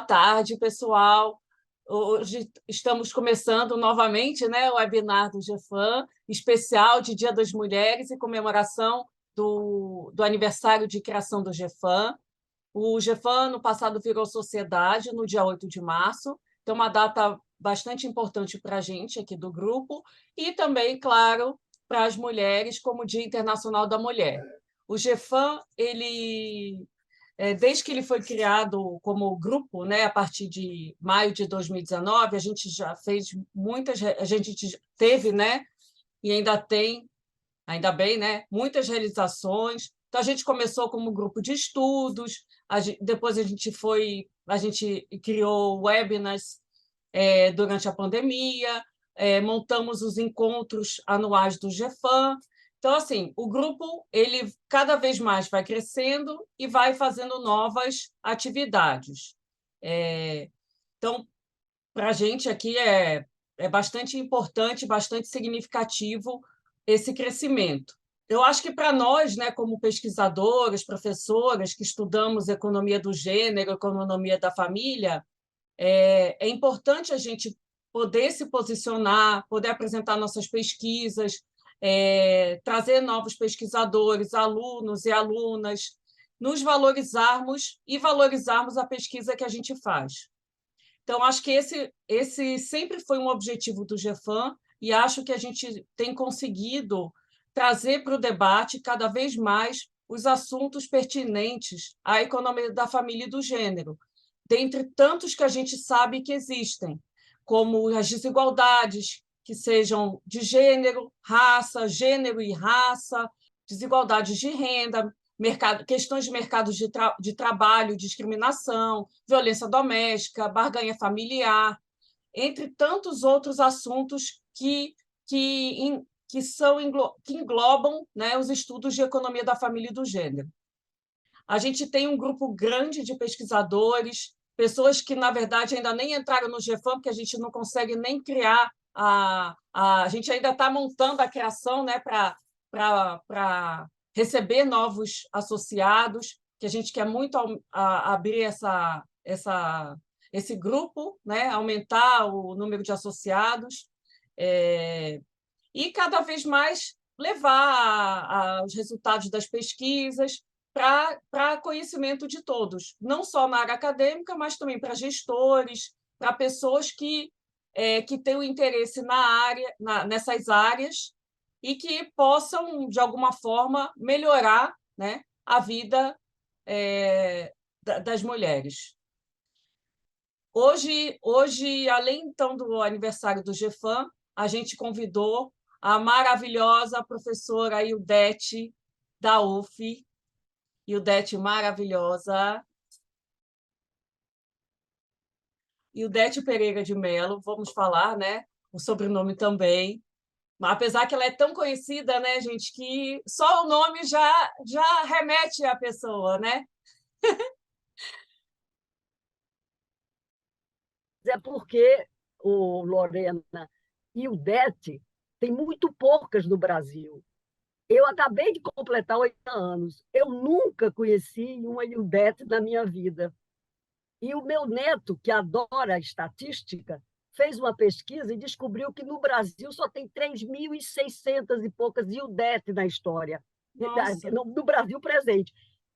tarde, pessoal. Hoje estamos começando novamente, né, o webinar do GEFAM, especial de Dia das Mulheres e comemoração do aniversário de criação do GEFAM. O GEFAM, no passado, virou sociedade no dia 8 de março, então uma data bastante importante para a gente aqui do grupo, e também, claro, para as mulheres, como o Dia Internacional da Mulher. O GEFAM, desde que ele foi criado como grupo, né, a partir de maio de 2019, a gente já fez a gente teve, né, e ainda tem, ainda bem, né, muitas realizações. Então a gente começou como grupo de estudos, depois a gente criou webinars durante a pandemia, montamos os encontros anuais do GEFAM. Então, assim, o grupo ele cada vez mais vai crescendo e vai fazendo novas atividades. Então, para a gente aqui é bastante importante, bastante significativo esse crescimento. Eu acho que para nós, né, como pesquisadoras, professoras que estudamos economia do gênero, economia da família, é importante a gente poder se posicionar, poder apresentar nossas pesquisas, trazer novos pesquisadores, alunos e alunas, nos valorizarmos e valorizarmos a pesquisa que a gente faz. Então, acho que esse sempre foi um objetivo do GEFAM e acho que a gente tem conseguido trazer para o debate cada vez mais os assuntos pertinentes à economia da família e do gênero, dentre tantos que a gente sabe que existem, como as desigualdades que sejam de gênero e raça, desigualdades de renda, questões de mercado de trabalho, discriminação, violência doméstica, barganha familiar, entre tantos outros assuntos que englobam, né, os estudos de economia da família e do gênero. A gente tem um grupo grande de pesquisadores, pessoas que, na verdade, ainda nem entraram no GEFAM, porque a gente não consegue nem criar, a gente ainda está montando a criação, né, para receber novos associados, que a gente quer muito abrir esse grupo, né, aumentar o número de associados, e cada vez mais levar os resultados das pesquisas para conhecimento de todos, não só na área acadêmica, mas também para gestores, para pessoas que têm o interesse nessas áreas e que possam, de alguma forma, melhorar, né, a vida das mulheres. Hoje, além então do aniversário do GEFAM, a gente convidou a maravilhosa professora Ildete, da UF, Ildete maravilhosa, Ildete Pereira de Mello, vamos falar, né, o sobrenome também. Apesar que ela é tão conhecida, né, gente, que só o nome já remete à pessoa, né? É porque, Lorena, Ildete tem muito poucas no Brasil. Eu acabei de completar 80 anos. Eu nunca conheci uma Ildete na minha vida. E o meu neto, que adora estatística, fez uma pesquisa e descobriu que no Brasil só tem 3.600 e poucas Ildete na história, Nossa. no Brasil presente.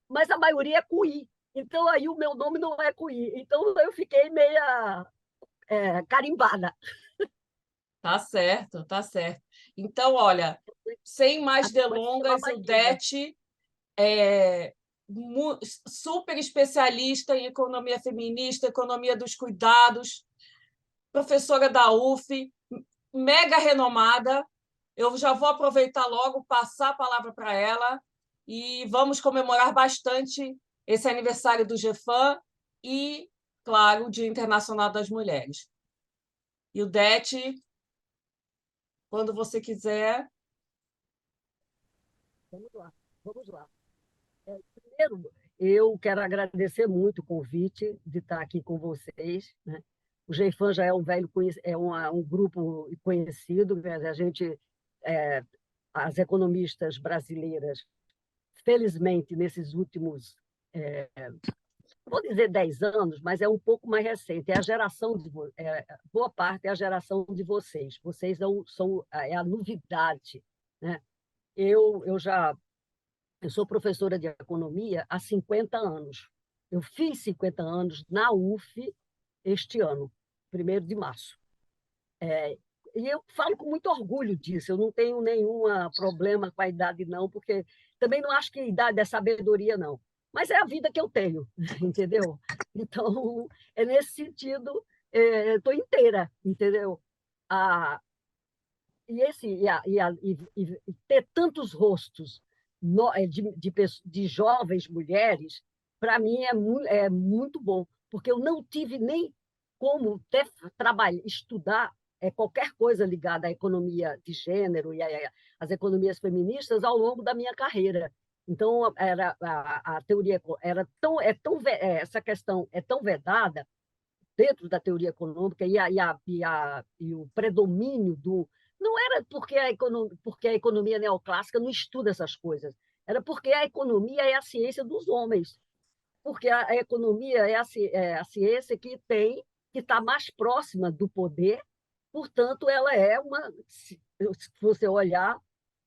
Mas a maioria é com I. Então, aí o meu nome não é com I. Então, eu fiquei meia carimbada. Tá certo, tá certo. Então, olha, sem mais Pode ser uma delongas, batida. Ildete é super especialista em economia feminista, economia dos cuidados, professora da UF, mega renomada. Eu já vou aproveitar logo, passar a palavra para ela e vamos comemorar bastante esse aniversário do GEFAM e, claro, o Dia Internacional das Mulheres. Ildete, quando você quiser. Vamos lá, vamos lá. Primeiro, eu quero agradecer muito o convite de estar aqui com vocês, né? O GEFAM já é um velho um grupo conhecido, né? A gente, é, as economistas brasileiras, felizmente, nesses últimos vou dizer 10 anos, mas é um pouco mais recente. É a geração boa parte é a geração de vocês. Vocês é a novidade, né? Eu sou professora de economia há 50 anos. Eu fiz 50 anos na UF este ano, 1º de março. E eu falo com muito orgulho disso. Eu não tenho nenhum problema com a idade, não, porque também não acho que a idade é sabedoria, não. Mas é a vida que eu tenho, entendeu? Então, é nesse sentido, estou inteira, entendeu? Ah, e ter tantos rostos de jovens mulheres, para mim é muito bom, porque eu não tive nem como trabalhar, estudar qualquer coisa ligada à economia de gênero e às economias feministas ao longo da minha carreira. Então, a teoria essa questão é tão vedada dentro da teoria econômica e o predomínio do... Não era porque a economia neoclássica não estuda essas coisas, era porque a economia é a ciência dos homens, porque a economia é a ciência que está mais próxima do poder, portanto, ela é se você olhar,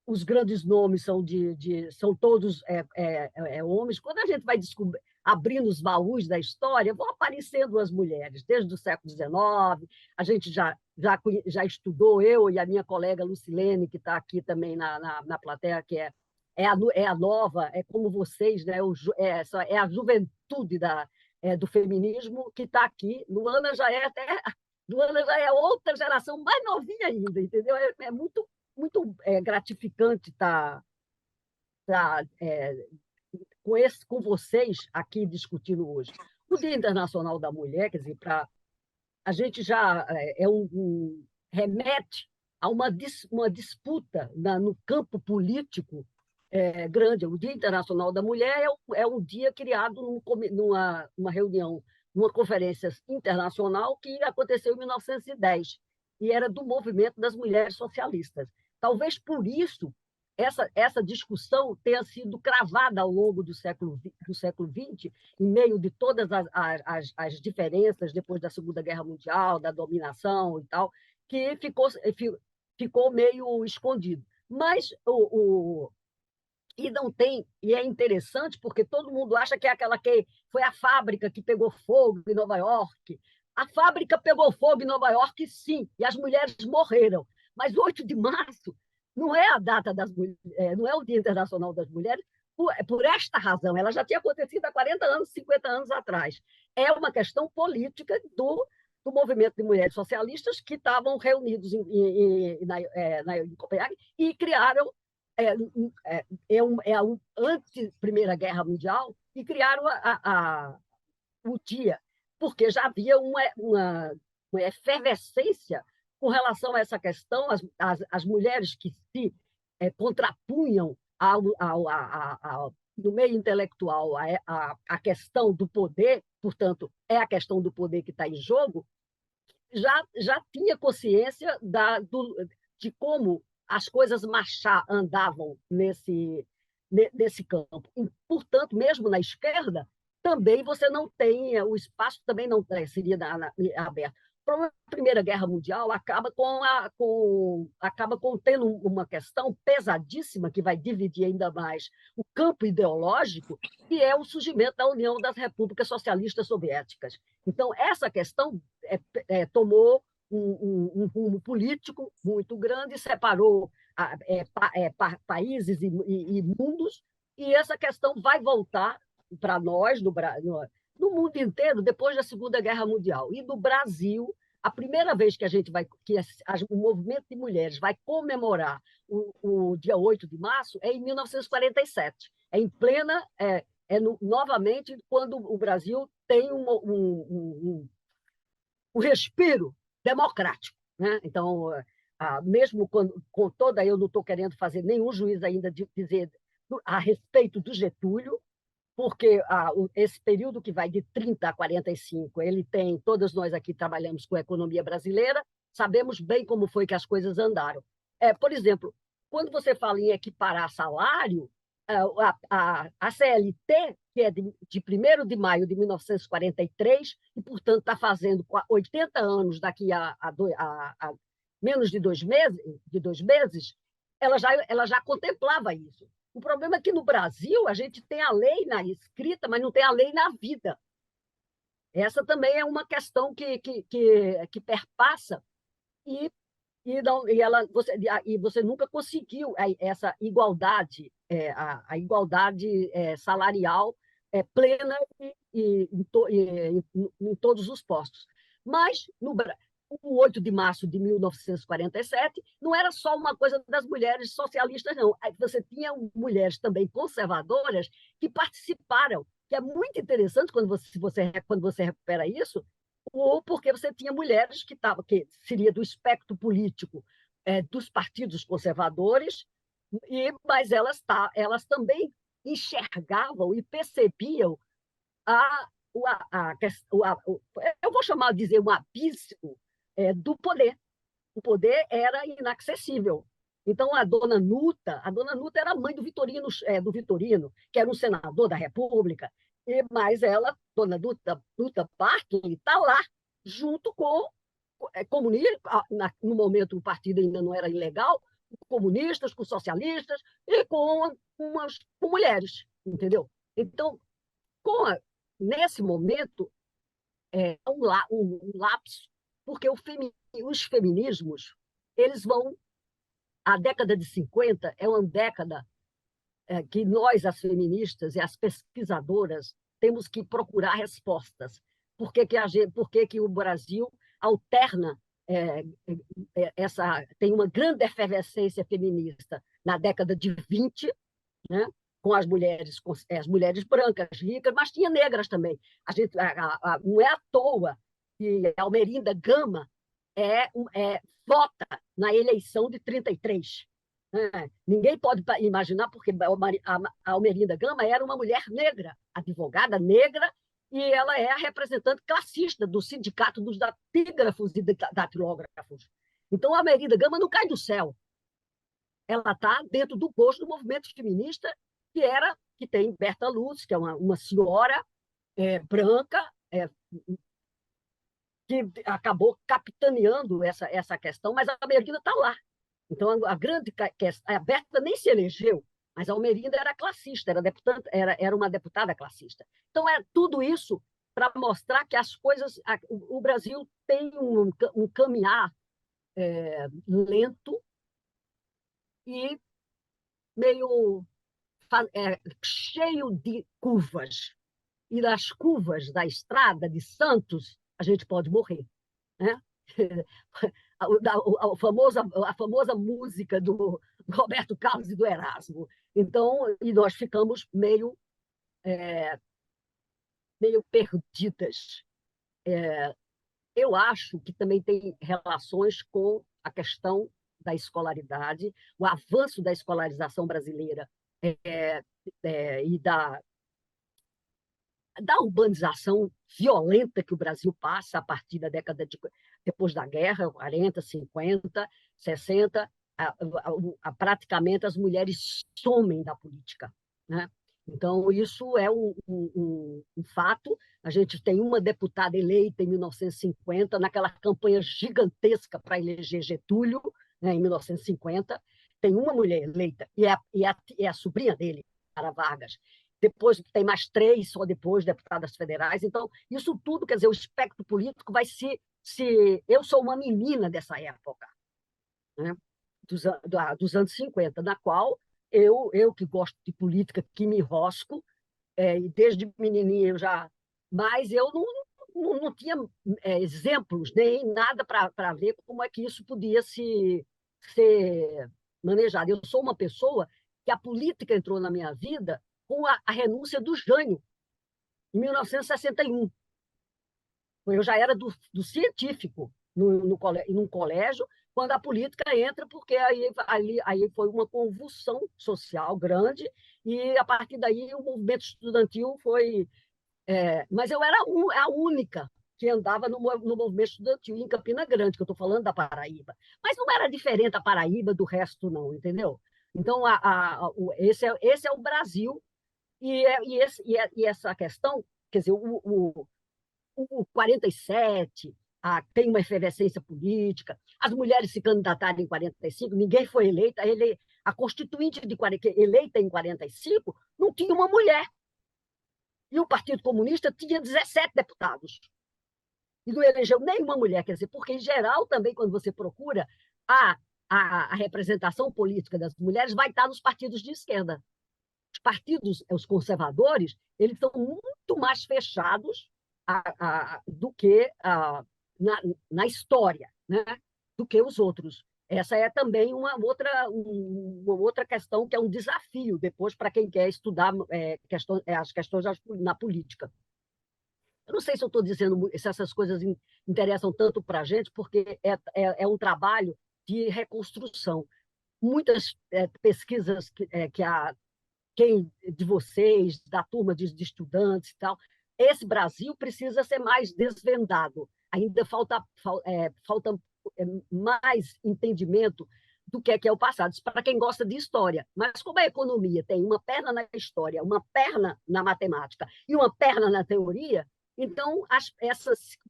os grandes nomes são todos homens. Quando a gente vai abrindo os baús da história, vão aparecendo as mulheres, desde o século XIX. A gente já estudou, eu e a minha colega Lucilene, que está aqui também na plateia, que é a nova, é como vocês, né? É a juventude do feminismo que está aqui. Luana já é outra geração mais novinha ainda, entendeu? É muito gratificante estar com vocês aqui discutindo hoje. O Dia Internacional da Mulher, quer dizer, a gente já remete a uma disputa no campo político grande. O Dia Internacional da Mulher é um dia criado numa reunião, numa conferência internacional que aconteceu em 1910 e era do movimento das mulheres socialistas. Talvez por isso essa discussão tenha sido cravada ao longo do século XX, em meio de todas as diferenças depois da Segunda Guerra Mundial, da dominação e tal, que ficou meio escondido. Mas e é interessante porque todo mundo acha que é aquela que foi a fábrica que pegou fogo em Nova York. A fábrica pegou fogo em Nova York, sim, e as mulheres morreram. Mas 8 de março não é a data não é o Dia Internacional das Mulheres por esta razão. Ela já tinha acontecido há 40 anos, 50 anos atrás. É uma questão política do movimento de mulheres socialistas que estavam reunidos em Copenhague e criaram a anti-Primeira Guerra Mundial e criaram o dia, porque já havia uma efervescência com relação a essa questão. As mulheres que se contrapunham no meio intelectual a questão do poder, portanto, é a questão do poder que está em jogo, já tinha consciência de como as coisas andavam nesse campo. E, portanto, mesmo na esquerda, também você não tem, o espaço também não seria aberto. A Primeira Guerra Mundial acaba tendo uma questão pesadíssima que vai dividir ainda mais o campo ideológico, que é o surgimento da União das Repúblicas Socialistas Soviéticas. Então, essa questão tomou um rumo político muito grande, separou países e mundos, e essa questão vai voltar para nós, no mundo inteiro, depois da Segunda Guerra Mundial. E no Brasil, a primeira vez que o movimento de mulheres vai comemorar o dia 8 de março é em 1947. É em plena... novamente, quando o Brasil tem um respiro democrático, né? Então, mesmo com toda... Eu não estou querendo fazer nenhum juízo ainda de dizer a respeito do Getúlio, porque esse período que vai de 30 a 45, ele tem... Todos nós aqui trabalhamos com a economia brasileira, sabemos bem como foi que as coisas andaram. Por exemplo, quando você fala em equiparar salário, a CLT que é de 1º de maio de 1943, e, portanto, está fazendo 80 anos daqui a menos de 2 meses, ela já contemplava isso. O problema é que no Brasil a gente tem a lei na escrita, mas não tem a lei na vida. Essa também é uma questão que perpassa e você nunca conseguiu essa igualdade, a igualdade salarial plena em todos os postos. Mas o 8 de março de 1947 não era só uma coisa das mulheres socialistas, não. Você tinha mulheres também conservadoras que participaram, que é muito interessante quando você recupera isso, ou porque você tinha mulheres que seria do espectro político dos partidos conservadores, mas elas também enxergavam e percebiam a, eu vou chamar de dizer um abismo do poder. O poder era inacessível. Então, a dona Nuta era mãe do Vitorino, que era um senador da República, mas ela, dona Nuta Bartley, está lá, junto com comunistas, no momento o partido ainda não era ilegal, com comunistas, com socialistas e com mulheres, entendeu? Então, nesse momento, um lapso, porque os feminismos, eles vão. A década de 50 é uma década que nós, as feministas e as pesquisadoras, temos que procurar respostas. Por que o Brasil alterna tem uma grande efervescência feminista na década de 20, né? Com as mulheres brancas, ricas, mas tinha negras também. Não é à toa que a Almerinda Gama vota na eleição de 33. Ninguém pode imaginar, porque a Almerinda Gama era uma mulher negra, advogada negra, e ela é a representante classista do Sindicato dos Datilógrafos e Datilógrafos. Então, a Almerinda Gama não cai do céu. Ela está dentro do gosto do movimento feminista, que tem Berta Lutz, que é uma senhora branca, que acabou capitaneando essa questão, mas a Almerinda está lá. Então, a grande questão, a Berta nem se elegeu, mas a Almerinda era classista, era uma deputada classista. Então, tudo isso para mostrar que as coisas. O Brasil tem um caminhar lento e meio cheio de curvas. E nas curvas da estrada de Santos, a gente pode morrer, né? A famosa música do Roberto Carlos e do Erasmo. Então, e nós ficamos meio perdidas. Eu acho que também tem relações com a questão da escolaridade, o avanço da escolarização brasileira e da urbanização violenta que o Brasil passa a partir da depois da guerra, 40, 50, 60, praticamente as mulheres somem da política, né? Então, isso é um fato. A gente tem uma deputada eleita em 1950, naquela campanha gigantesca para eleger Getúlio, né, em 1950. Tem uma mulher eleita, e é a sobrinha dele, Sara Vargas. Depois tem mais 3, só depois, deputadas federais. Então, isso tudo, quer dizer, o espectro político vai se... Eu sou uma menina dessa época, né? dos anos 50, na qual eu que gosto de política, que me enrosco, e desde menininha eu já... Mas eu não tinha exemplos, nem nada para ver como é que isso podia ser manejado. Eu sou uma pessoa que a política entrou na minha vida com a renúncia do Jânio, em 1961. Eu já era do científico num colégio, quando a política entra, porque aí foi uma convulsão social grande, e a partir daí o movimento estudantil foi... mas eu era a única que andava no movimento estudantil em Campina Grande, que eu estou falando da Paraíba. Mas não era diferente a Paraíba do resto, não, entendeu? Então, esse é o Brasil E essa questão, quer dizer, o 47, tem uma efervescência política, as mulheres se candidataram em 45, ninguém foi eleita, a Constituinte eleita em 45 não tinha uma mulher. E o Partido Comunista tinha 17 deputados. E não elegeu nenhuma mulher, quer dizer, porque, em geral, também, quando você procura, a representação política das mulheres vai estar nos partidos de esquerda. Os partidos, os conservadores, eles são muito mais fechados do que na história, né? Do que os outros. Essa é também uma outra questão que é um desafio depois para quem quer estudar as questões na política. Eu não sei se eu estou dizendo se essas coisas interessam tanto para a gente, porque é um trabalho de reconstrução. Muitas pesquisas quem de vocês, da turma de estudantes e tal, esse Brasil precisa ser mais desvendado. Ainda falta mais entendimento do que é o passado. Isso para quem gosta de história. Mas como a economia tem uma perna na história, uma perna na matemática e uma perna na teoria, então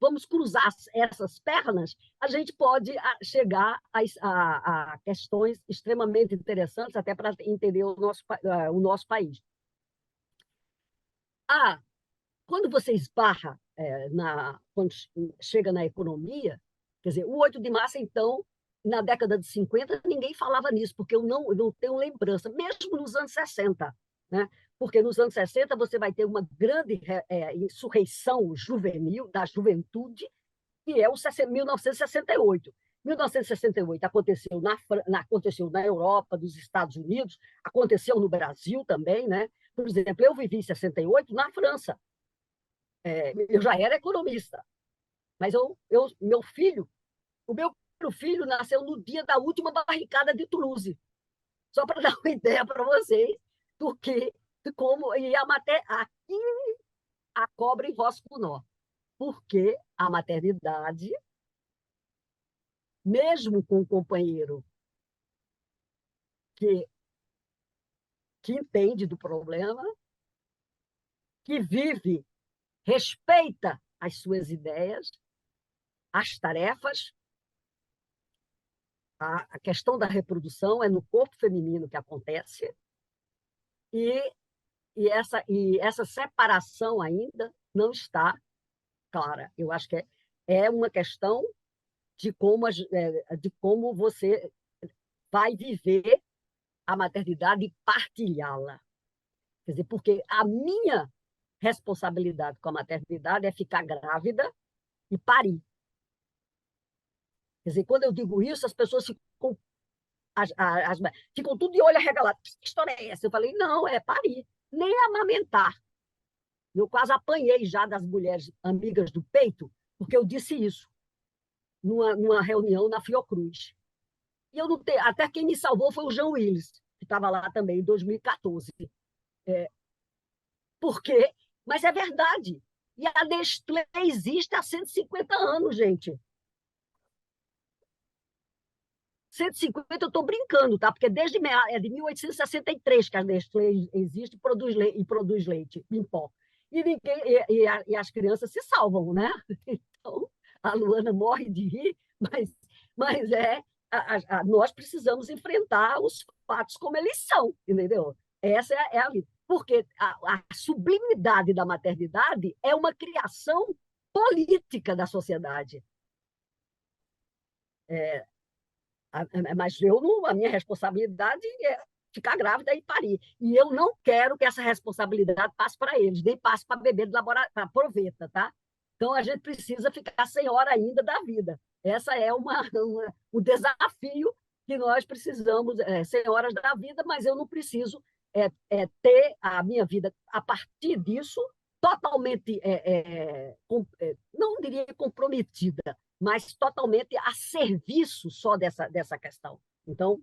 vamos cruzar essas pernas, a gente pode chegar a questões extremamente interessantes até para entender o nosso país. Quando você esbarra quando chega na economia, quer dizer, o 8 de março, então, na década de 50, ninguém falava nisso, porque eu não tenho lembrança, mesmo nos anos 60, né? Porque nos anos 60 você vai ter uma grande insurreição juvenil, da juventude, que é o 1968. 1968 aconteceu na Europa, nos Estados Unidos, aconteceu no Brasil também, né? Por exemplo, eu vivi em 68 na França. Eu já era economista, mas o meu primeiro filho nasceu no dia da última barricada de Toulouse. Só para dar uma ideia para vocês de como aqui a cobra enrosca o nó. Porque a maternidade, mesmo com um companheiro que entende do problema, que vive, respeita as suas ideias, as tarefas, a questão da reprodução é no corpo feminino que acontece, e essa separação ainda não está clara. Eu acho que é uma questão de como você vai viver a maternidade e partilhá-la. Quer dizer, porque a minha responsabilidade com a maternidade é ficar grávida e parir. Quer dizer, quando eu digo isso, as pessoas ficam tudo de olho arregalado. Que história é essa? Eu falei, não, é parir, nem amamentar. Eu quase apanhei já das mulheres amigas do peito, porque eu disse isso numa reunião na Fiocruz. E eu não tenho, até quem me salvou foi o João Willis, que estava lá também em 2014. Por quê? Mas é verdade. E a Nestlé existe há 150 anos, gente. 150 eu estou brincando, tá? Porque desde de 1863 que a Nestlé existe e produz leite em pó. E as crianças se salvam, né? Então, a Luana morre de rir, mas nós precisamos enfrentar os fatos como eles são, entendeu? Essa é a vida. Porque a sublimidade da maternidade é uma criação política da sociedade. Mas a minha responsabilidade é ficar grávida e parir. E eu não quero que essa responsabilidade passe para eles, nem passe para bebê do laboratório, para proveta, tá? Então, a gente precisa ficar senhora ainda da vida. Essa é o desafio que nós precisamos, senhoras da vida, mas eu não preciso ter a minha vida, a partir disso, totalmente, não diria comprometida, mas totalmente a serviço só dessa questão. Então,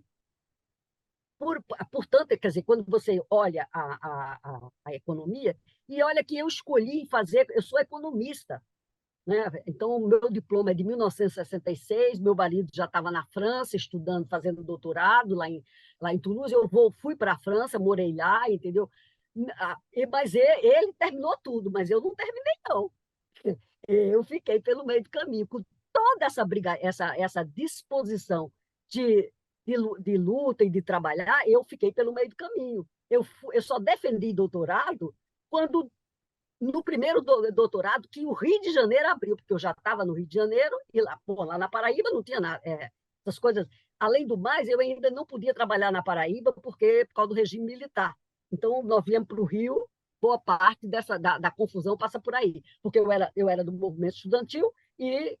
portanto, quer dizer, quando você olha a economia, e olha que eu escolhi fazer, eu sou economista, né? Então, o meu diploma é de 1966, meu marido já estava na França, estudando, fazendo doutorado lá em Toulouse, fui para a França, morei lá, entendeu? Mas ele terminou tudo, mas eu não terminei, não. Eu fiquei pelo meio do caminho, com toda essa briga, essa disposição de luta e de trabalhar, eu fiquei pelo meio do caminho. Eu só defendi doutorado quando, no primeiro doutorado, que o Rio de Janeiro abriu, porque eu já estava no Rio de Janeiro, e lá na Paraíba não tinha nada, essas coisas. Além do mais, eu ainda não podia trabalhar na Paraíba por causa do regime militar. Então, nós viemos para o Rio, boa parte da confusão passa por aí, porque eu era do movimento estudantil e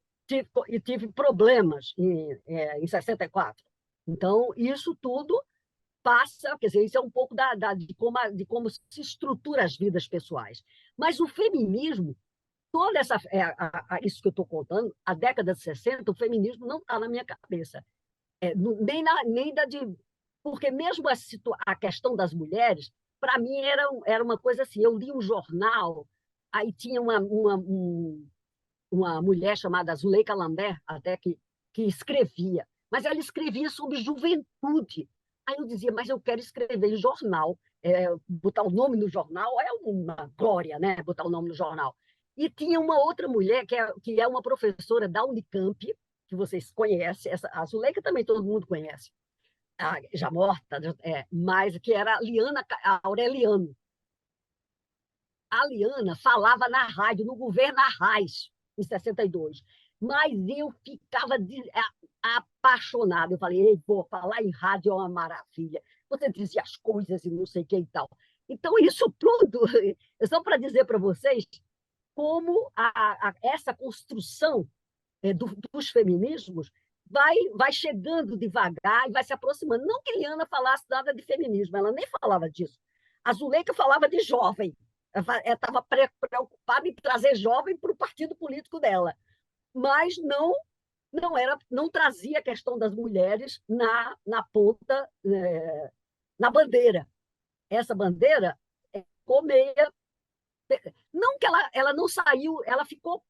tive problemas em 64. Então, isso tudo passa, quer dizer, isso é um pouco de como se estrutura as vidas pessoais. Mas o feminismo, toda isso que eu estou contando, a década de 60, o feminismo não está na minha cabeça. Nem da de. Porque mesmo a questão das mulheres, para mim era uma coisa assim, eu li um jornal, aí tinha uma mulher chamada Zuleika Lambert, até que escrevia, mas ela escrevia sobre juventude. Aí eu dizia, mas eu quero escrever em jornal, botar o nome no jornal é uma glória, né? Botar o nome no jornal. E tinha uma outra mulher, que é uma professora da Unicamp, que vocês conhecem, a Zuleika também todo mundo conhece, já morta, mas que era a Aureliano. A Liana falava na rádio, no governo Arraes, em 62. Mas eu ficava apaixonada. Eu falei, pô, falar em rádio é uma maravilha. Você dizia as coisas e não sei o que e tal. Então, isso tudo, é só para dizer para vocês como essa construção dos feminismos vai chegando devagar e vai se aproximando. Não que Liana falasse nada de feminismo, ela nem falava disso. A Zuleika falava de jovem, ela estava preocupada em trazer jovem para o partido político dela, mas não trazia a questão das mulheres na ponta, na bandeira. Essa bandeira ficou meia. Não que ela não saiu, ela ficou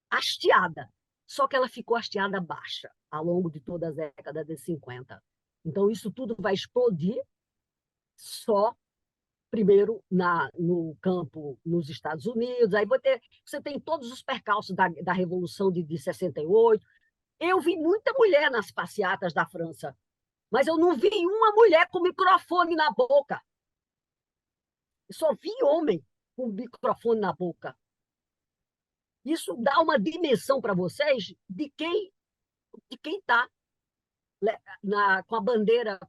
hasteada, só que ela ficou hasteada baixa ao longo de toda a década de 50. Então, isso tudo vai explodir só primeiro no campo nos Estados Unidos, aí você tem todos os percalços da Revolução de 68. Eu vi muita mulher nas passeatas da França, mas eu não vi uma mulher com microfone na boca. Eu só vi homem com microfone na boca. Isso dá uma dimensão para vocês de quem está com a bandeira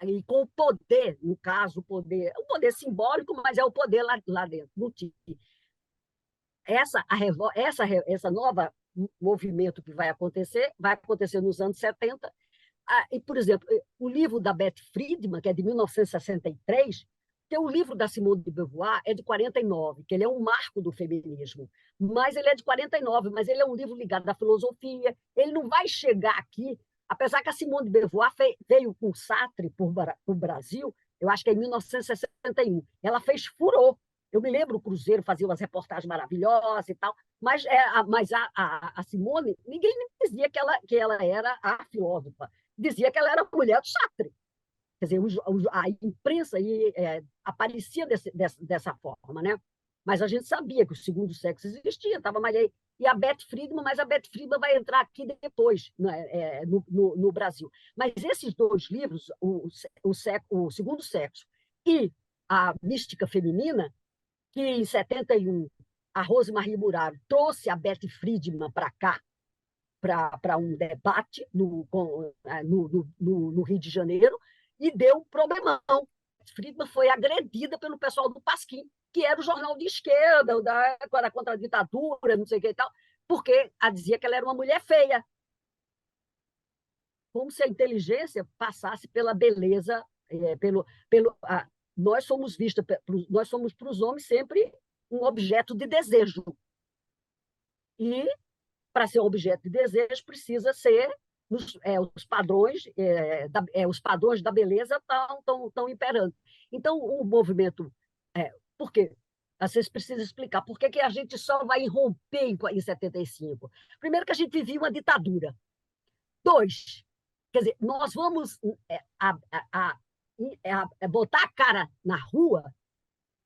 e com o poder, no caso, o poder simbólico, mas é o poder lá dentro. Essa nova movimento que vai acontecer nos anos 70. E, por exemplo, o livro da Beth Friedman, que é de 1963, que o livro da Simone de Beauvoir é de 49, que ele é um marco do feminismo. Mas ele é de 49, mas ele é um livro ligado à filosofia. Ele não vai chegar aqui, apesar que a Simone de Beauvoir veio com Sartre para o Brasil, eu acho que é em 1961. Ela fez furor. Eu me lembro, o Cruzeiro fazia umas reportagens maravilhosas e tal, mas a Simone, ninguém dizia que ela era a filósofa, dizia que ela era mulher do Sartre. Quer dizer, a imprensa aparecia dessa forma, né? Mas a gente sabia que o segundo sexo existia, estava mais aí. E a Beth Friedman, mas a Beth Friedman vai entrar aqui depois, né, no Brasil. Mas esses dois livros, o Segundo Sexo e a Mística Feminina, que em 71 a Rosemarie Muraro trouxe a Beth Friedman para cá, para um debate no Rio de Janeiro, e deu um problemão. Friedman foi agredida pelo pessoal do Pasquim, que era o jornal de esquerda, contra a ditadura, não sei o que e tal, porque dizia que ela era uma mulher feia. Como se a inteligência passasse pela beleza, nós somos vistos, nós somos para os homens sempre um objeto de desejo. E, para ser um objeto de desejo, precisa ser os padrões da beleza estão imperando. Então, o movimento. Por quê? Vocês precisam explicar por que a gente só vai romper em 75. Primeiro, que a gente vivia uma ditadura. Dois, quer dizer, nós vamos botar a cara na rua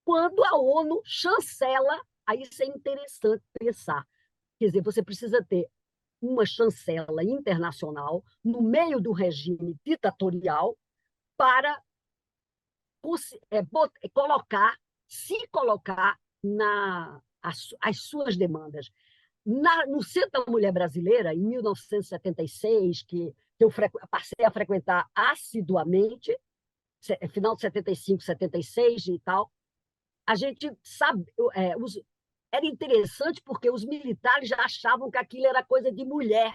quando a ONU chancela, aí isso é interessante pensar. Quer dizer, você precisa ter uma chancela internacional no meio do regime ditatorial para colocar, se colocar as suas demandas. No Centro da Mulher Brasileira, em 1976, que eu passei a frequentar assiduamente, final de 75, 76 e tal, a gente sabe, era interessante porque os militares já achavam que aquilo era coisa de mulher,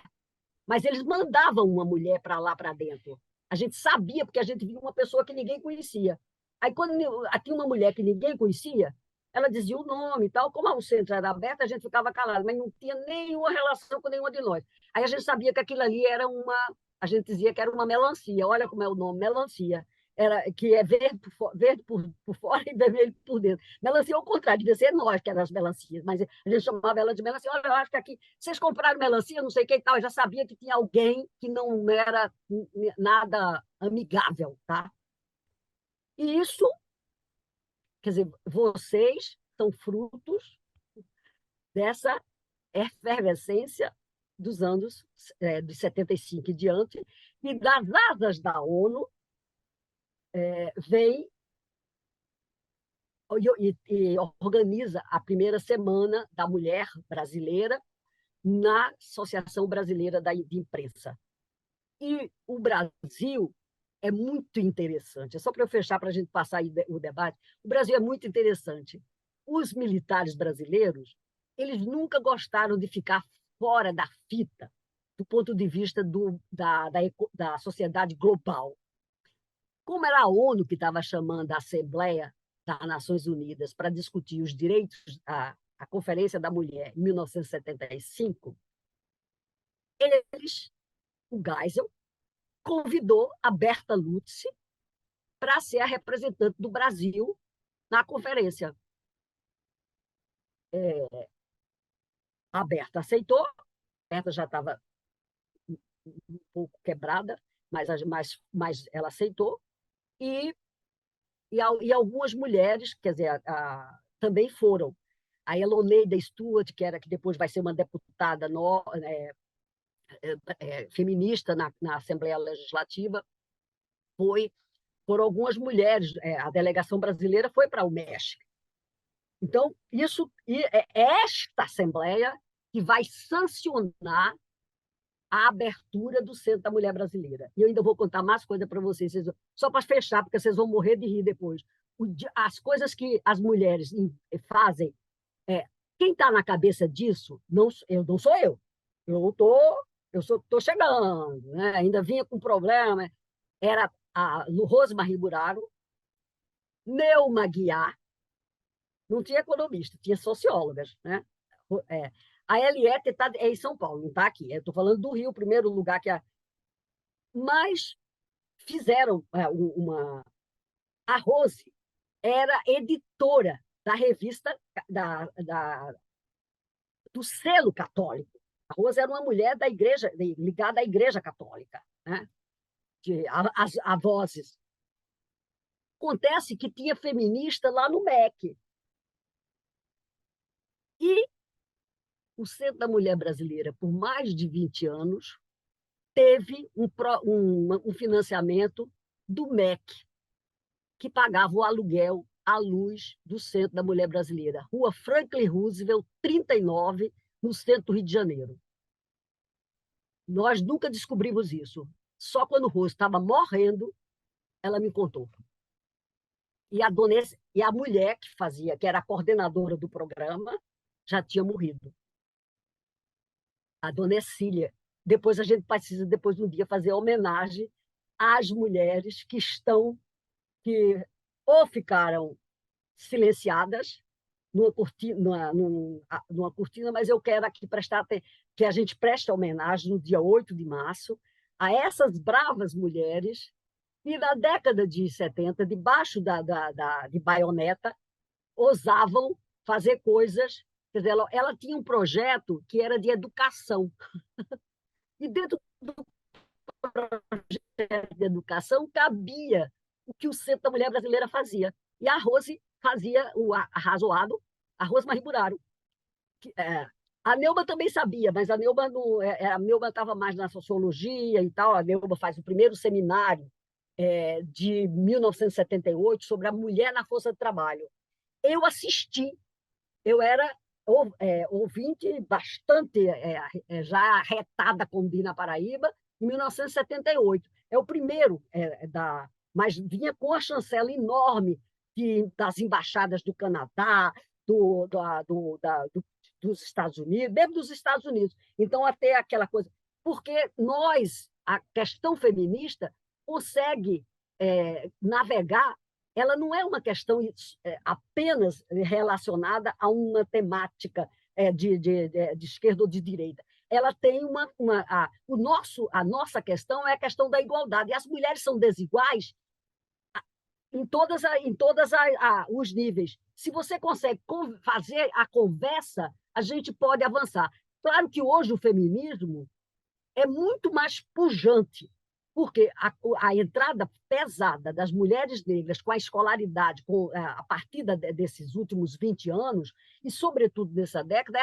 mas eles mandavam uma mulher para lá para dentro. A gente sabia, porque a gente via uma pessoa que ninguém conhecia. Aí, quando tinha uma mulher que ninguém conhecia, ela dizia o nome e tal. Como o centro era aberto, a gente ficava calado, mas não tinha nenhuma relação com nenhuma de nós. Aí a gente sabia que aquilo ali era uma. A gente dizia que era uma melancia. Olha como é o nome, melancia. Que é verde por fora e vermelho por dentro. Melancia, ao contrário, devia ser nós que eram as melancias, mas a gente chamava ela de melancia. Olha, eu acho que aqui vocês compraram melancia, não sei o que e tal. Eu já sabia que tinha alguém que não era nada amigável, tá? E isso, quer dizer, vocês são frutos dessa efervescência dos anos de 75 e diante, e das asas da ONU vem e organiza a primeira semana da mulher brasileira na Associação Brasileira de Imprensa. E o Brasil é muito interessante. É só para eu fechar, para a gente passar aí o debate. O Brasil é muito interessante. Os militares brasileiros, eles nunca gostaram de ficar fora da fita do ponto de vista da sociedade global. Como era a ONU que estava chamando a Assembleia das Nações Unidas para discutir os direitos, a Conferência da Mulher, em 1975, o Geisel, convidou a Berta Lutz para ser a representante do Brasil na conferência. A Berta aceitou, a Berta já estava um pouco quebrada, mas ela aceitou, e algumas mulheres, quer dizer, também foram. A Eloneida Stuart, que depois vai ser uma deputada feminista na Assembleia Legislativa, foram algumas mulheres. A delegação brasileira foi para o México. Então, é esta Assembleia que vai sancionar a abertura do Centro da Mulher Brasileira. E eu ainda vou contar mais coisas para vocês, só para fechar, porque vocês vão morrer de rir depois. As coisas que as mulheres fazem, quem está na cabeça disso não sou eu. Eu estou chegando, né? Ainda vinha com problema. Era a Rosemary Buraro, Neuma Guiar, não tinha economista, tinha sociólogas, né? A Eliette é em São Paulo, não está aqui. Eu estou falando do Rio, o primeiro lugar que Mas fizeram uma. A Rose era editora da revista do selo católico. A Rose era uma mulher da igreja, ligada à Igreja Católica, né? A Vozes. Acontece que tinha feminista lá no MEC. E o Centro da Mulher Brasileira, por mais de 20 anos, teve um financiamento do MEC, que pagava o aluguel, a luz do Centro da Mulher Brasileira, Rua Franklin Roosevelt, 39, no centro do Rio de Janeiro. Nós nunca descobrimos isso. Só quando o Rose estava morrendo, ela me contou. E a mulher que era a coordenadora do programa, já tinha morrido. A dona Cília. Depois a gente precisa, depois de um dia, fazer homenagem às mulheres que ou ficaram silenciadas numa cortina, mas eu quero aqui que a gente preste homenagem no dia 8 de março a essas bravas mulheres que, na década de 70, debaixo de baioneta, ousavam fazer coisas. Quer dizer, ela tinha um projeto que era de educação. E dentro do projeto de educação cabia o que o Centro da Mulher Brasileira fazia. E a Rose fazia o arrazoado, arroz mariburaro. A Neuba também sabia, mas a Neuba estava mais na sociologia e tal. A Neuba faz o primeiro seminário de 1978 sobre a mulher na força de trabalho. Eu assisti, eu era ouvinte bastante já arretada, como diz na Paraíba, em 1978. É o primeiro, mas vinha com a chancela enorme das embaixadas do Canadá, dos Estados Unidos, mesmo dos Estados Unidos. Então, até aquela coisa. Porque a questão feminista, consegue navegar, ela não é uma questão apenas relacionada a uma temática de esquerda ou de direita. Ela tem a nossa questão é a questão da igualdade. E as mulheres são desiguais em todos os níveis. Se você consegue fazer a conversa, a gente pode avançar. Claro que hoje o feminismo é muito mais pujante, porque a entrada pesada das mulheres negras com a escolaridade, a partir desses últimos 20 anos, e sobretudo nessa década,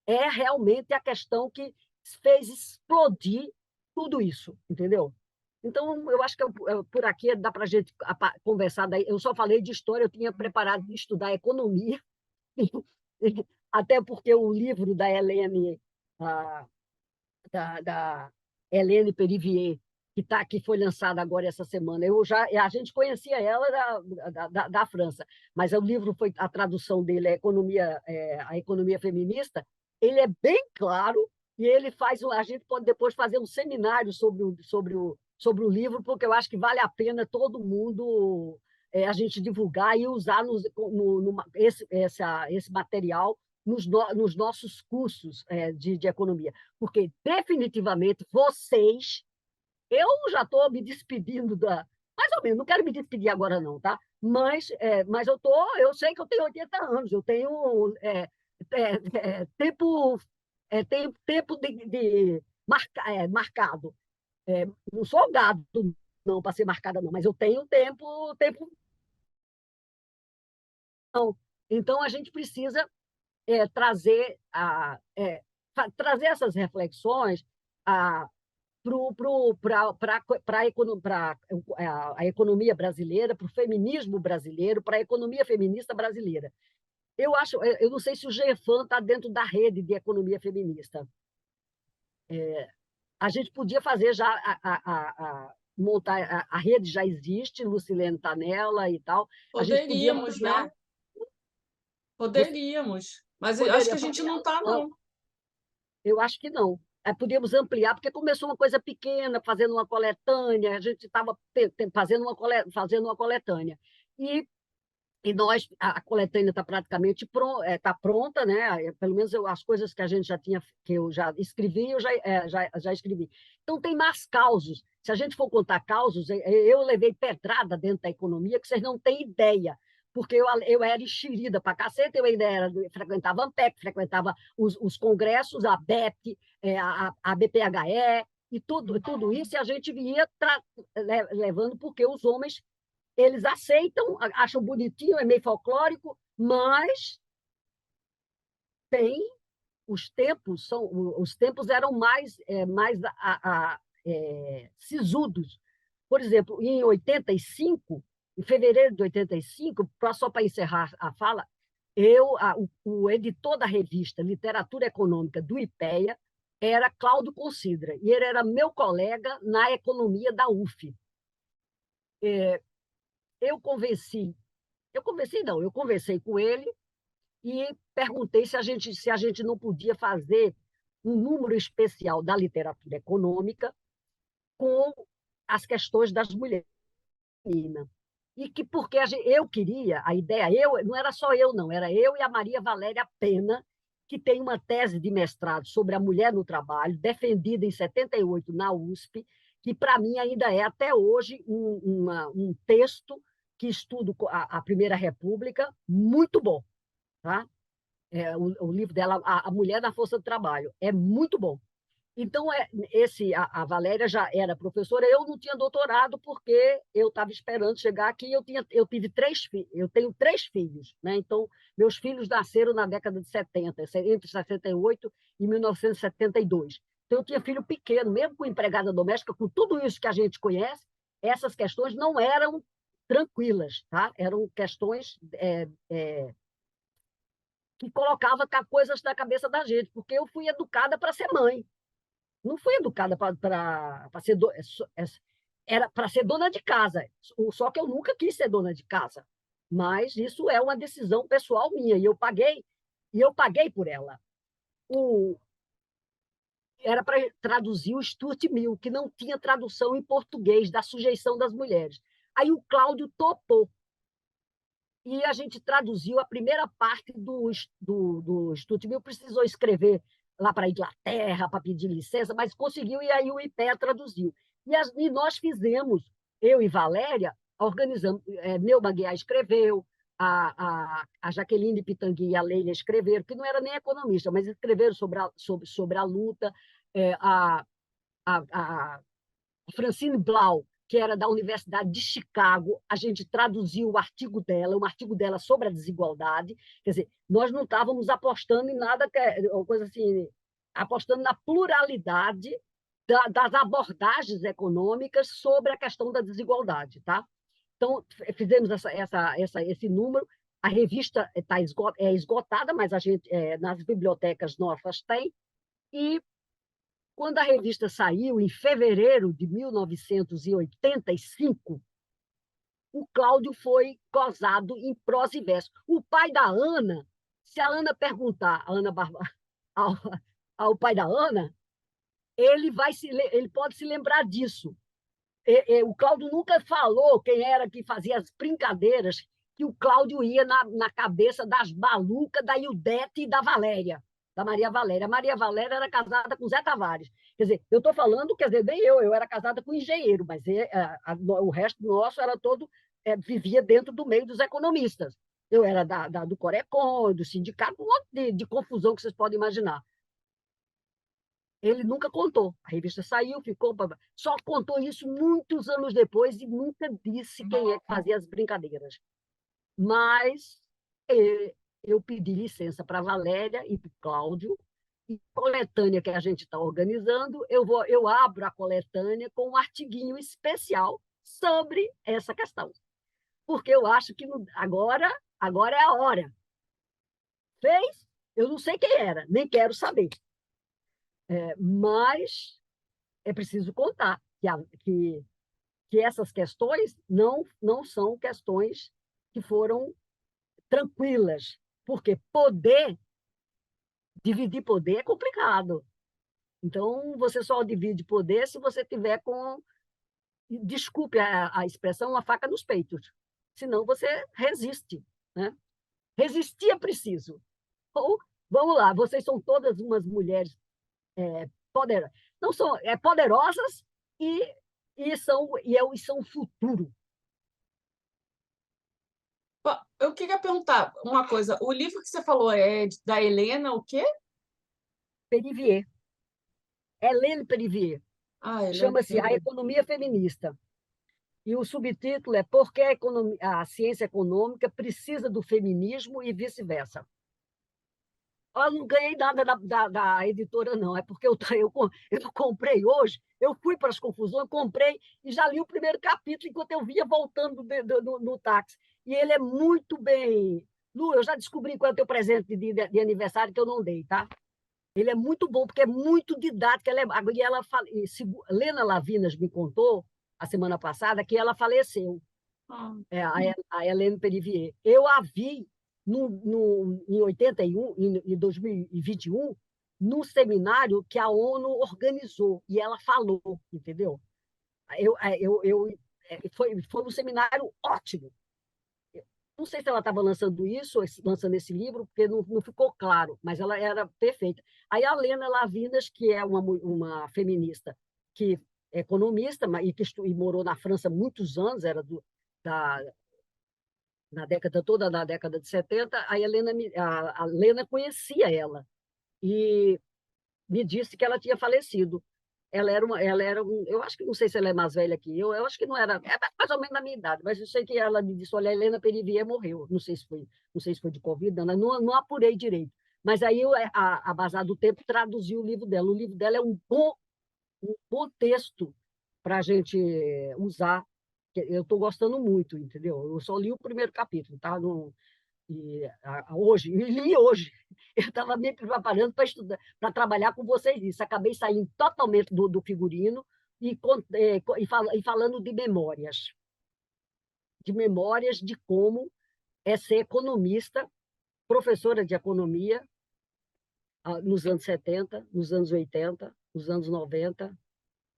é realmente a questão que fez explodir tudo isso, entendeu? Então, eu acho que por aqui dá para a gente conversar. Eu só falei de história, eu tinha preparado de estudar economia, até porque o livro da Helene, da Helene Perivier, que foi lançada agora essa semana. A gente conhecia ela da França, mas o livro a tradução dele a economia feminista. Ele é bem claro e a gente pode depois fazer um seminário sobre o livro, porque eu acho que vale a pena todo mundo a gente divulgar e usar esse material nos nossos cursos de economia, porque definitivamente eu já estou me despedindo mais ou menos, não quero me despedir agora não, tá? Mas eu sei que eu tenho 80 anos, eu tenho tempo marcado. Não sou gado não para ser marcada não, mas eu tenho tempo não. Então a gente precisa trazer essas reflexões para a economia brasileira, para o feminismo brasileiro, para a economia feminista brasileira. Eu não sei se o GEFAM está dentro da rede de economia feminista. A gente podia fazer já montar a rede já existe, Lucilene está nela e tal. A gente podia Poderíamos, ampliar. né? Poderíamos, mas eu acho que Poderia a gente não ampliar. está, não. Eu acho que não. Podíamos ampliar, porque começou uma coisa pequena, fazendo uma coletânea, a gente estava fazendo uma coletânea. E a coletânea está praticamente pronta, né? Pelo menos as coisas que a gente que eu já escrevi, eu já escrevi. Então, tem mais causos. Se a gente for contar causos, eu levei pedrada dentro da economia, que vocês não têm ideia, porque eu era enxerida para cacete, frequentava a ANPEC, frequentava os congressos, a BEP, a BPHE, e tudo isso, e a gente ia levando, porque os homens eles aceitam, acham bonitinho, é meio folclórico, mas os tempos eram mais sisudos. Por exemplo, em 85, em fevereiro de 85, só para encerrar a fala, o editor da revista Literatura Econômica do IPEA era Cláudio Considra, e ele era meu colega na economia da UF. Eu conversei com ele e perguntei se a gente não podia fazer um número especial da literatura econômica com as questões das mulheres. E que porque eu queria, a ideia, não era só eu, não, era eu e a Maria Valéria Pena, que tem uma tese de mestrado sobre a mulher no trabalho, defendida em 78 na USP, que para mim ainda é até hoje um texto que estudo a Primeira República, muito bom. Tá? O livro dela, A Mulher na Força do Trabalho, é muito bom. Então, a Valéria já era professora, eu não tinha doutorado porque eu estava esperando chegar aqui. Eu tive eu tenho 3 filhos, né? Então, meus filhos nasceram na década de 70, entre 68 e 1972. Então, eu tinha filho pequeno, mesmo com empregada doméstica, com tudo isso que a gente conhece, essas questões não eram tranquilas, tá? Eram questões que colocavam coisas na cabeça da gente, porque eu fui educada para ser mãe. Não fui educada para ser era para ser dona de casa. Só que eu nunca quis ser dona de casa. Mas isso é uma decisão pessoal minha e eu paguei por ela. O, Era para traduzir o Stuart Mill, que não tinha tradução em português da sujeição das mulheres. Aí o Cláudio topou e a gente traduziu a primeira parte do Stuart Mill. Precisou escrever lá para a Inglaterra para pedir licença, mas conseguiu, e aí o IPEA traduziu. E nós fizemos, eu e Valéria, organizamos, Neuma Guiar escreveu, a Jaqueline Pitangui e a Leila escreveram, que não era nem economista, mas escreveram sobre a luta, a Francine Blau, que era da Universidade de Chicago, a gente traduziu o artigo dela, um artigo dela sobre a desigualdade. Quer dizer, nós não estávamos apostando em nada, coisa assim, apostando na pluralidade das abordagens econômicas sobre a questão da desigualdade, tá? Então, fizemos esse número. A revista é esgotada, mas a gente, nas bibliotecas nossas tem, e quando a revista saiu, em fevereiro de 1985, o Cláudio foi gozado em prosa e verso. O pai da Ana, se a Ana perguntar ao, ao pai da Ana, ele pode se lembrar disso. O Cláudio nunca falou quem era que fazia as brincadeiras, que o Cláudio ia na cabeça das malucas da Ildete e da Valéria, da Maria Valéria. A Maria Valéria era casada com Zé Tavares. Quer dizer, eu estou falando, quer dizer, nem eu era casada com um engenheiro, mas o resto nosso era todo, vivia dentro do meio dos economistas. Eu era do Corecon, do sindicato, um monte de confusão que vocês podem imaginar. Ele nunca contou. A revista saiu, ficou. Só contou isso muitos anos depois e nunca disse quem é que fazia as brincadeiras. Mas eu pedi licença para a Valéria e para o Cláudio, e a coletânea que a gente está organizando, eu abro a coletânea com um artiguinho especial sobre essa questão. Porque eu acho que agora é a hora. Fez? Eu não sei quem era, nem quero saber. Mas é preciso contar que essas questões não são questões que foram tranquilas, porque dividir poder é complicado. Então, você só divide poder se você tiver desculpe a expressão, uma faca nos peitos. Senão você resiste. Né? Resistir é preciso. Ou, vamos lá, vocês são todas umas mulheres poderosas. Não são, poderosas e são o futuro. Eu queria perguntar uma coisa. O livro que você falou é da Helena, o quê? Perivier. Hélène Perivier. Ah, Helena Chama-se A Perivier. Economia Feminista. E o subtítulo é Por que a ciência econômica precisa do feminismo e vice-versa. Eu não ganhei nada da editora, não. É porque eu comprei hoje, eu fui para as confusões, comprei e já li o primeiro capítulo enquanto eu vinha voltando no táxi. E ele é muito bem. Lu, eu já descobri qual é o teu presente de aniversário que eu não dei, tá? Ele é muito bom, porque é muito didático. Lena Lavinas me contou, a semana passada, que ela faleceu, Ah, a Hélène Perivier. Eu a vi em 81, em 2021, num seminário que a ONU organizou, e ela falou, entendeu? Foi um seminário ótimo. Não sei se ela estava lançando isso, lançando esse livro, porque não ficou claro, mas ela era perfeita. Aí a Lena Lavinas, que é uma feminista, que é economista, e morou na França muitos anos, era da, toda na década de 70, a Lena conhecia ela. E me disse que ela tinha falecido. Eu acho que não sei se ela é mais velha que eu acho que não era, é mais ou menos da minha idade, mas eu sei que ela me disse, olha, a Helena Perivier morreu, não sei se foi de Covid, não apurei direito. Mas aí a Bazar do Tempo traduziu o livro dela. O livro dela é um bom texto para a gente usar. Eu estou gostando muito, entendeu? Eu só li o primeiro capítulo, tá? Hoje, e li hoje. Eu estava me preparando para estudar, para trabalhar com vocês isso. Acabei saindo totalmente do figurino e falando de memórias de como é ser economista, professora de economia nos anos 70, nos anos 80, nos anos 90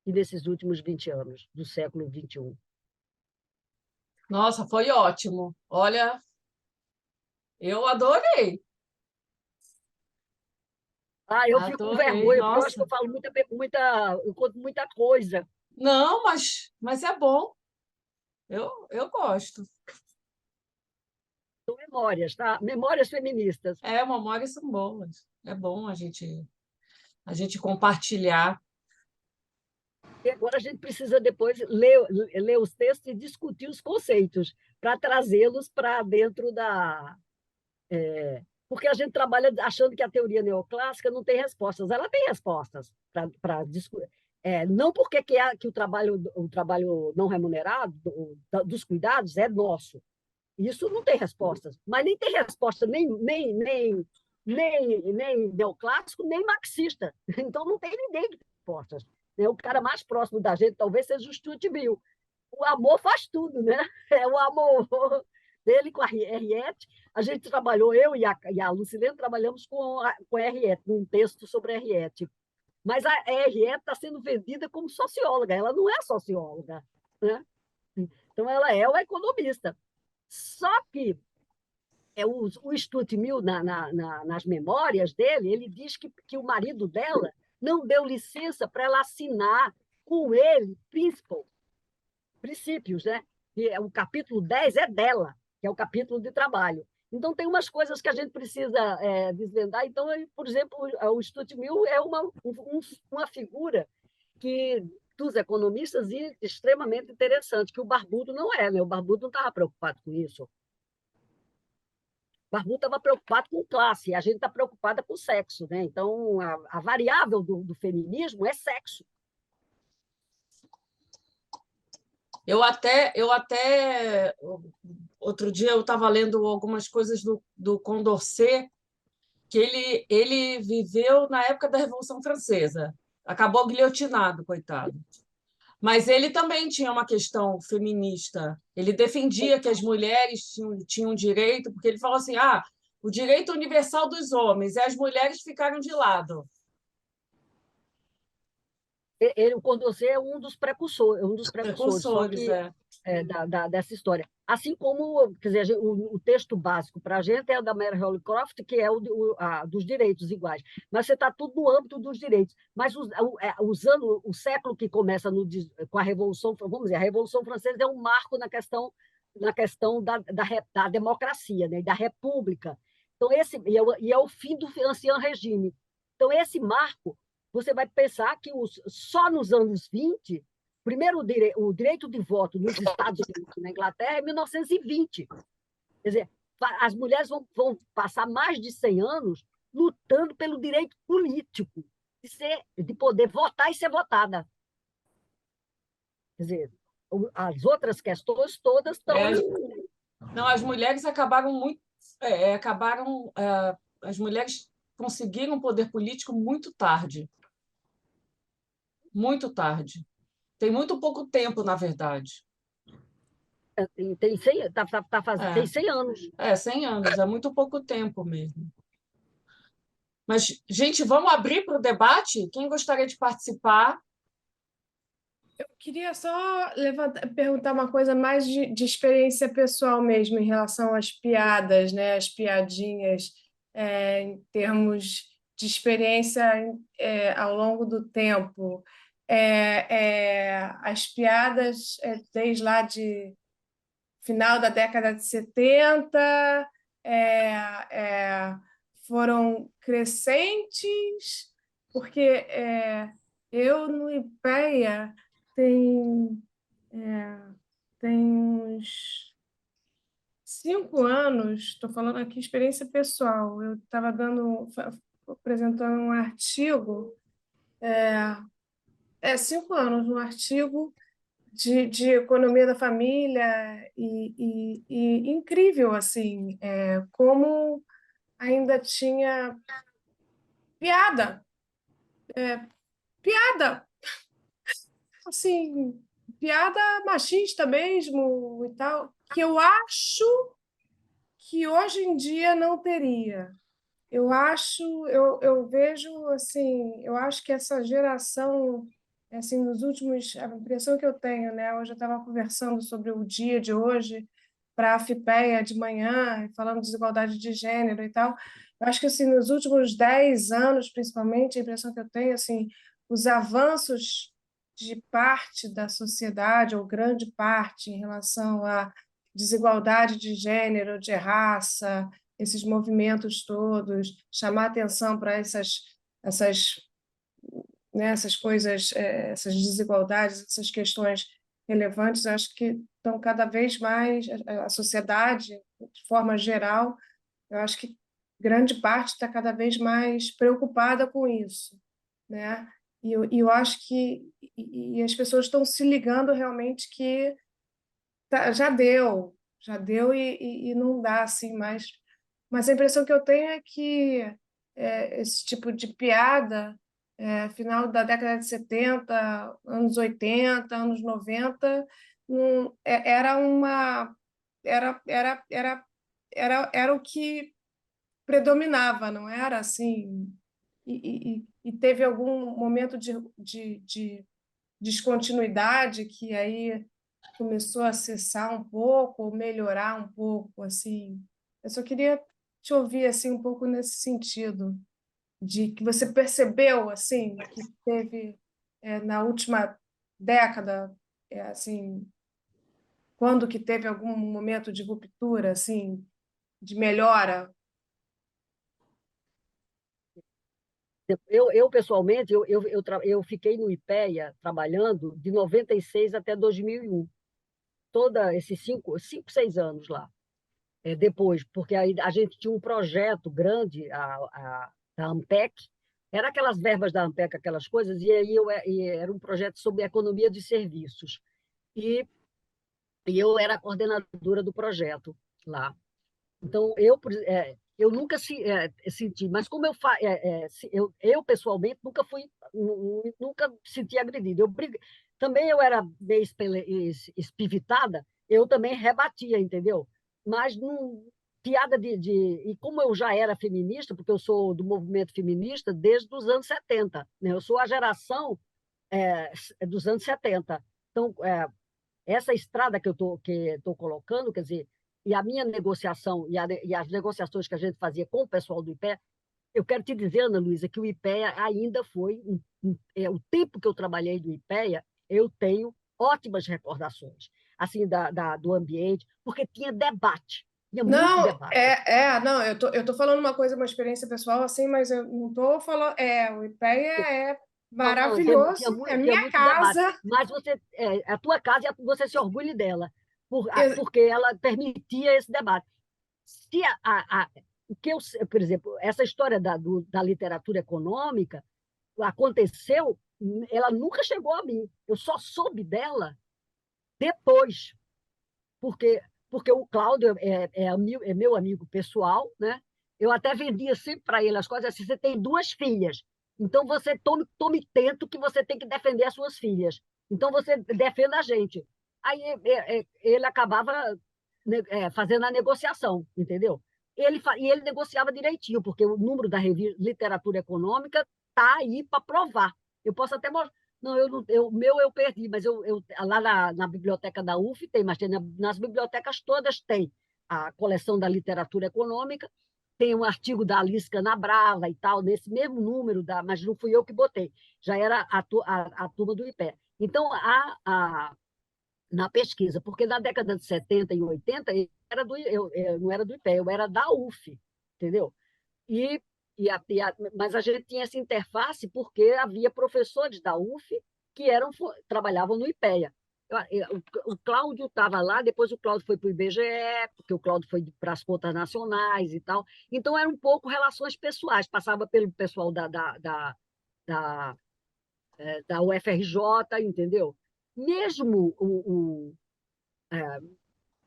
e nesses últimos 20 anos do século XXI. Nossa, foi ótimo. Olha, eu adorei. Eu fico com Adorei, vergonha, porque eu acho que nossa. eu falo eu conto muita coisa. Não, mas é bom. Eu gosto. São memórias, tá? Memórias feministas. É, memórias são boas. É bom a gente compartilhar. E agora a gente precisa depois ler os textos e discutir os conceitos para trazê-los para dentro da. Porque a gente trabalha achando que a teoria neoclássica não tem respostas. Ela tem respostas para discutir. Não porque que o trabalho não remunerado, dos cuidados, é nosso. Isso não tem respostas. Mas nem tem resposta nem neoclássico, nem marxista. Então não tem ninguém que tem respostas. O cara mais próximo da gente talvez seja o Stuart Mill. O amor faz tudo, né? É o amor dele com a Henriette. A gente trabalhou, eu e a Lucilene trabalhamos com a Henriette, num texto sobre a Henriette. Mas a Henriette está sendo vendida como socióloga, ela não é socióloga, né? Então, ela é uma economista. Só que o Stuart Mill, nas memórias dele, ele diz que o marido dela não deu licença para ela assinar com ele princípios, né? E o capítulo 10 é dela, que é o capítulo de trabalho. Então, tem umas coisas que a gente precisa desvendar. Então, por exemplo, o Stuart Mill é uma figura que dos economistas e extremamente interessante, que o Barbudo não é, né? O Barbudo não estava preocupado com isso. O Barbudo estava preocupado com classe, e a gente está preocupada com sexo, né? Então, a variável do feminismo é sexo. Outro dia eu estava lendo algumas coisas do Condorcet, que ele viveu na época da Revolução Francesa. Acabou guilhotinado, coitado. Mas ele também tinha uma questão feminista. Ele defendia que as mulheres tinham direito, porque ele falou assim: o direito universal dos homens, e as mulheres ficaram de lado. O Condorcet é um dos precursores, só Precursores, que é. dessa história. Assim como, quer dizer, o texto básico para a gente é o da Mary Hollycroft, que é dos direitos iguais. Mas você está tudo no âmbito dos direitos. Mas usando o século que começa com a Revolução, vamos dizer, a Revolução Francesa é um marco na questão da democracia, né, da república. Então, é o fim do ancião regime. Então, esse marco você vai pensar que só nos anos 20, primeiro o direito de voto nos Estados Unidos e na Inglaterra é 1920. Quer dizer, as mulheres vão passar mais de 100 anos lutando pelo direito político, de poder votar e ser votada. Quer dizer, as outras questões todas estão. Não, as mulheres acabaram muito. As mulheres conseguiram poder político muito tarde. Muito tarde. Tem muito pouco tempo, na verdade. Tem 100, tem 100 anos. 100 anos, é muito pouco tempo mesmo. Mas, gente, vamos abrir para o debate? Quem gostaria de participar? Eu queria só perguntar uma coisa mais de experiência pessoal mesmo, em relação às piadas, né? As piadinhas, em termos de experiência ao longo do tempo. As piadas, desde lá de final da década de 70, é, é, foram crescentes porque eu no IPEA tem, é, tem uns 5 anos, estou falando aqui experiência pessoal, eu estava apresentando um artigo, 5 anos, um artigo de economia da família e incrível, assim, como ainda tinha piada, piada, assim, piada machista mesmo e tal, que eu acho que hoje em dia não teria. Eu vejo assim, eu acho que essa geração, assim, nos últimos, a impressão que eu tenho, né? Hoje eu estava conversando sobre o dia de hoje para a FIPEA de manhã, falando de desigualdade de gênero e tal. Eu acho que assim, nos últimos 10 anos, principalmente, a impressão que eu tenho, assim, os avanços de parte da sociedade, ou grande parte, em relação à desigualdade de gênero, de raça, esses movimentos todos, chamar atenção para essas, né, essas coisas, essas desigualdades, essas questões relevantes, acho que estão cada vez mais, a sociedade, de forma geral, eu acho que grande parte está cada vez mais preocupada com isso, né? E eu acho que e as pessoas estão se ligando realmente que já deu e não dá assim mais. Mas a impressão que eu tenho é que esse tipo de piada, final da década de 70, anos 80, anos 90, era era o que predominava, não era assim. E teve algum momento de descontinuidade que aí começou a cessar um pouco, ou melhorar um pouco, assim. Eu só queria te ouvir assim um pouco nesse sentido, de que você percebeu assim que teve na última década, assim, quando que teve algum momento de ruptura, assim, de melhora? Eu pessoalmente, eu fiquei no IPEA trabalhando de 96 até 2001, toda esses 6 anos lá. Depois, porque aí a gente tinha um projeto grande, da Ampec, era aquelas verbas da Ampec, aquelas coisas, e aí era um projeto sobre economia de serviços. E, e eu era a coordenadora do projeto lá. Então, eu nunca senti, mas como eu pessoalmente nunca fui, nunca senti agredido. Também eu era meio espivitada, eu também rebatia, entendeu? Mas não, piada E como eu já era feminista, porque eu sou do movimento feminista desde os anos 70, né? Eu sou a geração dos anos 70. Então, essa estrada que eu estou colocando, quer dizer, e a minha negociação e as negociações que a gente fazia com o pessoal do IPEA, eu quero te dizer, Ana Luísa, que o IPEA ainda foi, o tempo que eu trabalhei no IPEA, eu tenho ótimas recordações, assim, do ambiente, porque tinha muito Não, debate. não, eu tô falando uma coisa, uma experiência pessoal assim, mas eu não tô falando, o IPEA é Não, não, tinha, maravilhoso, é tinha minha muito debate, casa. mas a tua casa, você se orgulha dela, Eu- porque ela permitia esse debate. Se o que por exemplo, essa história da literatura econômica aconteceu, ela nunca chegou a mim. Eu só soube dela depois, porque porque o Cláudio é meu amigo pessoal, né? Eu até vendia sempre para ele as coisas assim: você tem 2 filhas, então você tome tento que você tem que defender as suas filhas. Então você defenda a gente. Aí ele acabava, né, fazendo a negociação, entendeu? E ele negociava direitinho, porque o número da revista Literatura Econômica está aí para provar. Eu posso até mostrar. Não, o meu eu perdi, mas lá na biblioteca da UF tem, mas nas bibliotecas todas tem a coleção da literatura econômica, tem um artigo da Alice Canabrava e tal, nesse mesmo número, mas não fui eu que botei, já era a turma do IPE. Então, na pesquisa, porque na década de 70 e 80 eu não era do IPE, eu era da UF, entendeu? E Mas a gente tinha essa interface porque havia professores da UF que trabalhavam no IPEA. O Cláudio estava lá, depois o Cláudio foi para o IBGE, porque o Cláudio foi para as contas nacionais e tal. Então, era um pouco relações pessoais, passava pelo pessoal da, da UFRJ, entendeu? Mesmo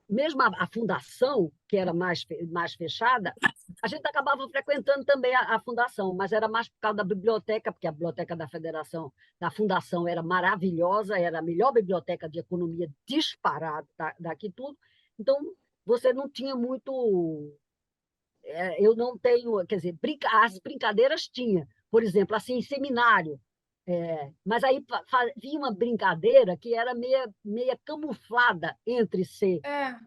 mesmo a fundação, que era mais fechada, a gente acabava frequentando também a fundação, mas era mais por causa da biblioteca, porque a biblioteca da Federação, da fundação, era maravilhosa, era a melhor biblioteca de economia disparada daqui tudo. Então, você não tinha muito. Eu não tenho, quer dizer, as brincadeiras tinha, por exemplo, assim, seminário. Mas aí vinha uma brincadeira que era meia camuflada entre ser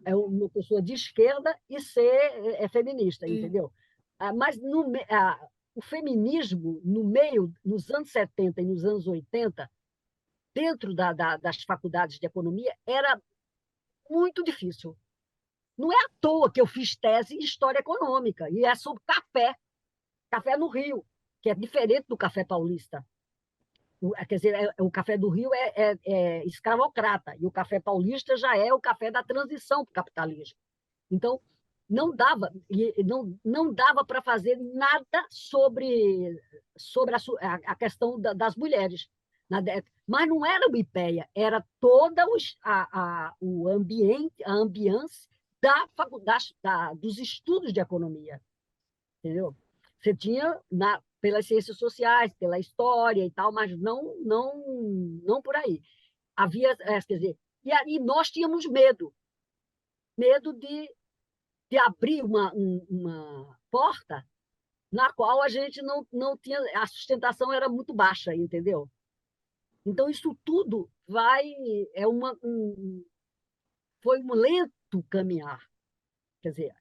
uma pessoa de esquerda e ser feminista, entendeu? Mas o feminismo, no meio, nos anos 70 e nos anos 80, dentro das faculdades de economia, era muito difícil. Não é à toa que eu fiz tese em História Econômica, e é sobre café no Rio, que é diferente do café paulista. Quer dizer, o café do Rio é escravocrata, e o café paulista já é o café da transição para o capitalismo. Então, não dava para fazer nada sobre a questão das mulheres. Mas não era o IPEA, era toda o ambiente, a ambiance dos estudos de economia. Entendeu? Você tinha pelas ciências sociais, pela história e tal, mas não por aí. Havia, quer dizer, e nós tínhamos medo de abrir uma porta na qual a gente não tinha, a sustentação era muito baixa, entendeu? Então, isso tudo foi um lento caminhar, quer dizer,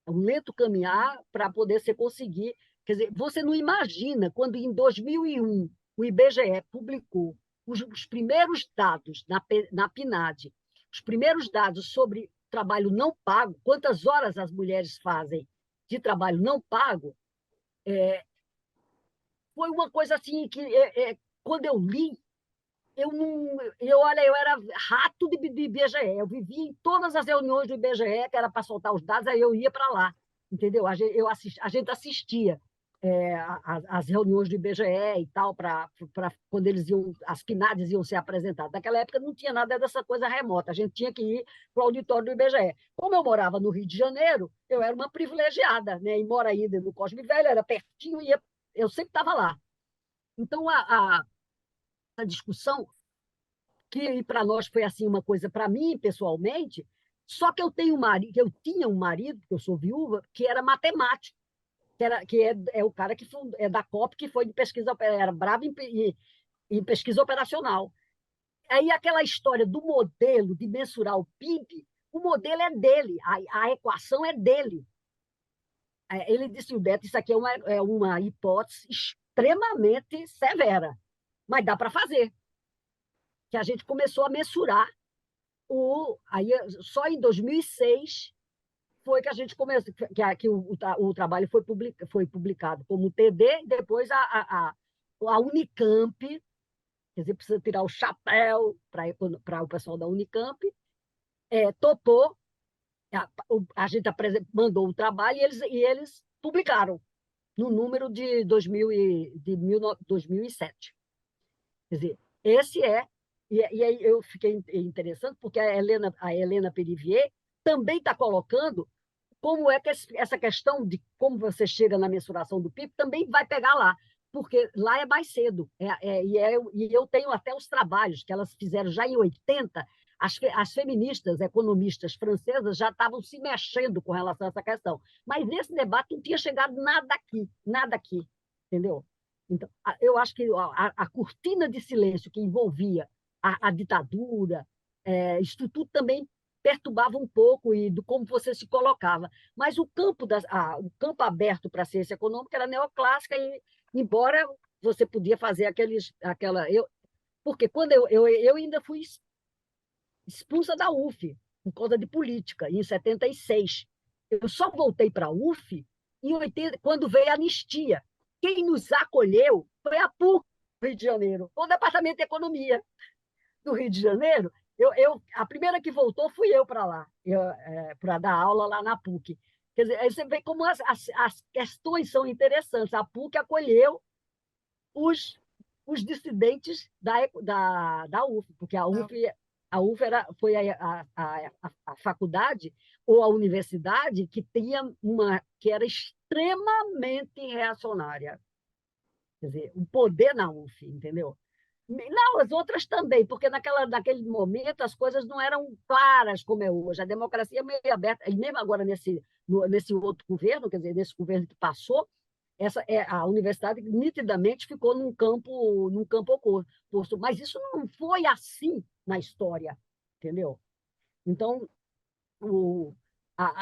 um lento caminhar para poder se conseguir. Quer dizer, você não imagina quando, em 2001, o IBGE publicou os primeiros dados na PNAD, os primeiros dados sobre trabalho não pago, quantas horas as mulheres fazem de trabalho não pago, foi uma coisa assim que, quando eu li, olha, eu era rato de IBGE, eu vivia em todas as reuniões do IBGE, que era para soltar os dados, aí eu ia para lá, entendeu? A gente assistia as reuniões do IBGE e tal, para quando as PNADs iam ser apresentadas. Naquela época não tinha nada dessa coisa remota, a gente tinha que ir para o auditório do IBGE. Como eu morava no Rio de Janeiro, eu era uma privilegiada, né? Embora ainda no Cosme Velho, era pertinho, eu sempre estava lá. Então, a discussão, que para nós foi assim uma coisa, para mim, pessoalmente, só que eu tinha um marido, porque eu sou viúva, que era matemático, que é o cara que é da COP, que foi de pesquisa, era bravo em pesquisa operacional. Aí aquela história do modelo de mensurar o PIB, o modelo é dele, a equação é dele. Ele disse, Beto, isso aqui é uma hipótese extremamente severa, mas dá para fazer. Que a gente começou a mensurar aí só em 2006 foi que a gente começou, que o trabalho foi publicado como TD, e depois a Unicamp, quer dizer, precisa tirar o chapéu para o pessoal da Unicamp, topou, a gente mandou o trabalho e eles publicaram no número de 2007. Quer dizer, esse e aí eu fiquei interessante, porque a Helena Perivier também está colocando como é que essa questão de como você chega na mensuração do PIB também vai pegar lá, porque lá é mais cedo. E eu tenho até os trabalhos que elas fizeram já em 80, as feministas, economistas francesas já estavam se mexendo com relação a essa questão. Mas nesse debate não tinha chegado nada aqui, entendeu? Então, eu acho que a cortina de silêncio que envolvia a ditadura, isso tudo também perturbava um pouco e do como você se colocava. Mas o campo aberto para a ciência econômica era neoclássica, e embora você podia fazer porque quando eu ainda fui expulsa da UF por causa de política, em 76. Eu só voltei para a UF em 80, quando veio a anistia. Quem nos acolheu foi a PUC do Rio de Janeiro, o Departamento de Economia do Rio de Janeiro. A primeira que voltou fui eu para lá, para dar aula lá na PUC. Quer dizer, aí você vê como as questões são interessantes. A PUC acolheu os dissidentes da UF, porque a UF foi a faculdade ou a universidade que que era extremamente reacionária. Quer dizer, o poder na UF, entendeu? Não, as outras também, porque naquele momento as coisas não eram claras como é hoje. A democracia é meio aberta, e mesmo agora nesse outro governo, quer dizer, nesse governo que passou, a universidade nitidamente ficou num campo oposto. Mas isso não foi assim na história, entendeu? Então,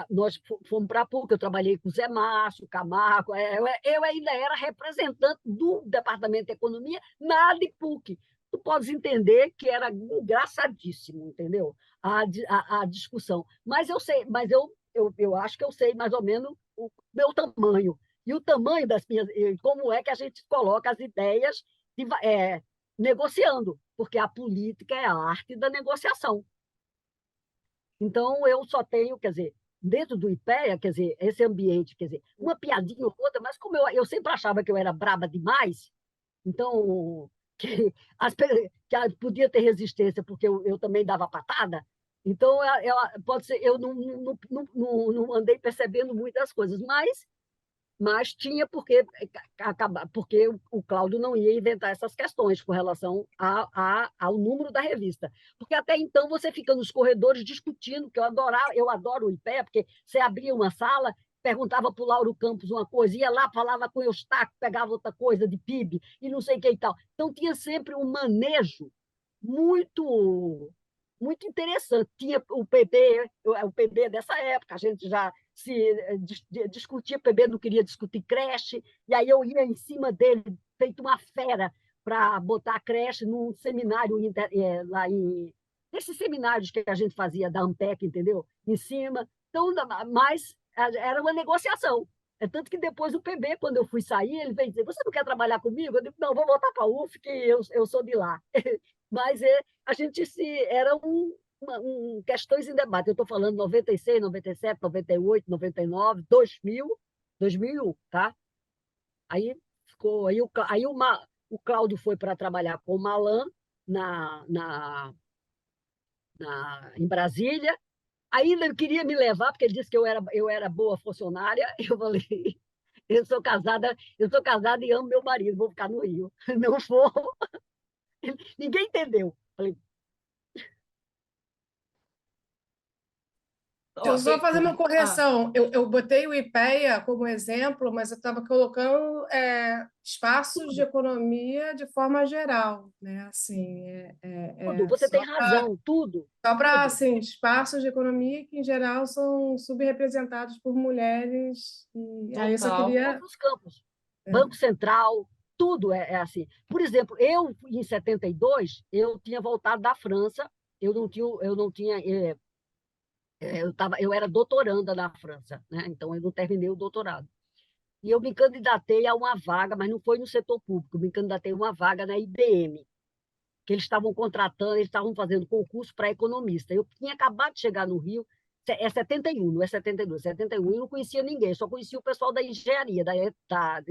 nós fomos para a PUC, eu trabalhei com o Zé Márcio, Camargo, eu ainda era representante do Departamento de Economia na PUC. Tu podes entender que era engraçadíssimo, entendeu? A discussão. Mas eu acho que eu sei mais ou menos o meu tamanho. E o tamanho das minhas. Como é que a gente coloca as ideias negociando, porque a política é a arte da negociação. Então, eu só tenho, quer dizer, dentro do IPEA, quer dizer, esse ambiente, quer dizer, uma piadinha ou outra, mas como eu sempre achava que eu era braba demais, então, que, que podia ter resistência, porque eu também dava patada, então, pode ser, eu não andei percebendo muitas coisas, mas tinha porque o Cláudio não ia inventar essas questões com relação ao número da revista. Porque até então você fica nos corredores discutindo, que eu adoro o IPE, porque você abria uma sala, perguntava para o Lauro Campos uma coisa, ia lá, falava com o Eustáquio, pegava outra coisa de PIB e não sei o que e tal. Então tinha sempre um manejo muito muito interessante. Tinha o PB dessa época, a gente já se discutia, o PB não queria discutir creche, e aí eu ia em cima dele, feito uma fera, para botar a creche num seminário lá nesses seminários que a gente fazia da Ampec, entendeu? Em cima. Então, mas era uma negociação. É tanto que depois o PB, quando eu fui sair, ele veio dizer: Você não quer trabalhar comigo? Eu disse: Não, vou voltar para a UF, que eu sou de lá. Mas a gente era questões em debate. Eu estou falando 96, 97, 98, 99, 2000, tá? Aí ficou. O Cláudio foi para trabalhar com o Malan em Brasília. Ainda ele queria me levar, porque ele disse que eu era boa funcionária. Eu falei: eu sou casada e amo meu marido, vou ficar no Rio. Não vou. Ninguém entendeu. Falei: Deixa eu só fazer uma Ah, correção. Eu botei o IPEA como exemplo, mas eu estava colocando espaços de tudo, economia de forma geral, né? Assim, tudo. Você só tem razão, tudo, para tudo. assim, espaços de economia que, em geral, são subrepresentados por mulheres. E aí eu só total. queria. Todos os campos. É, Banco Central, tudo é assim. Por exemplo, em 72, eu tinha voltado da França, eu não tinha, eu era doutoranda na França, né? Então eu não terminei o doutorado. E eu me candidatei a uma vaga, mas não foi no setor público, eu me candidatei a uma vaga na IBM, que eles estavam contratando, eles estavam fazendo concurso para economista. Eu tinha acabado de chegar no Rio, é 71, não é 72, 71, eu não conhecia ninguém, só conhecia o pessoal da engenharia, da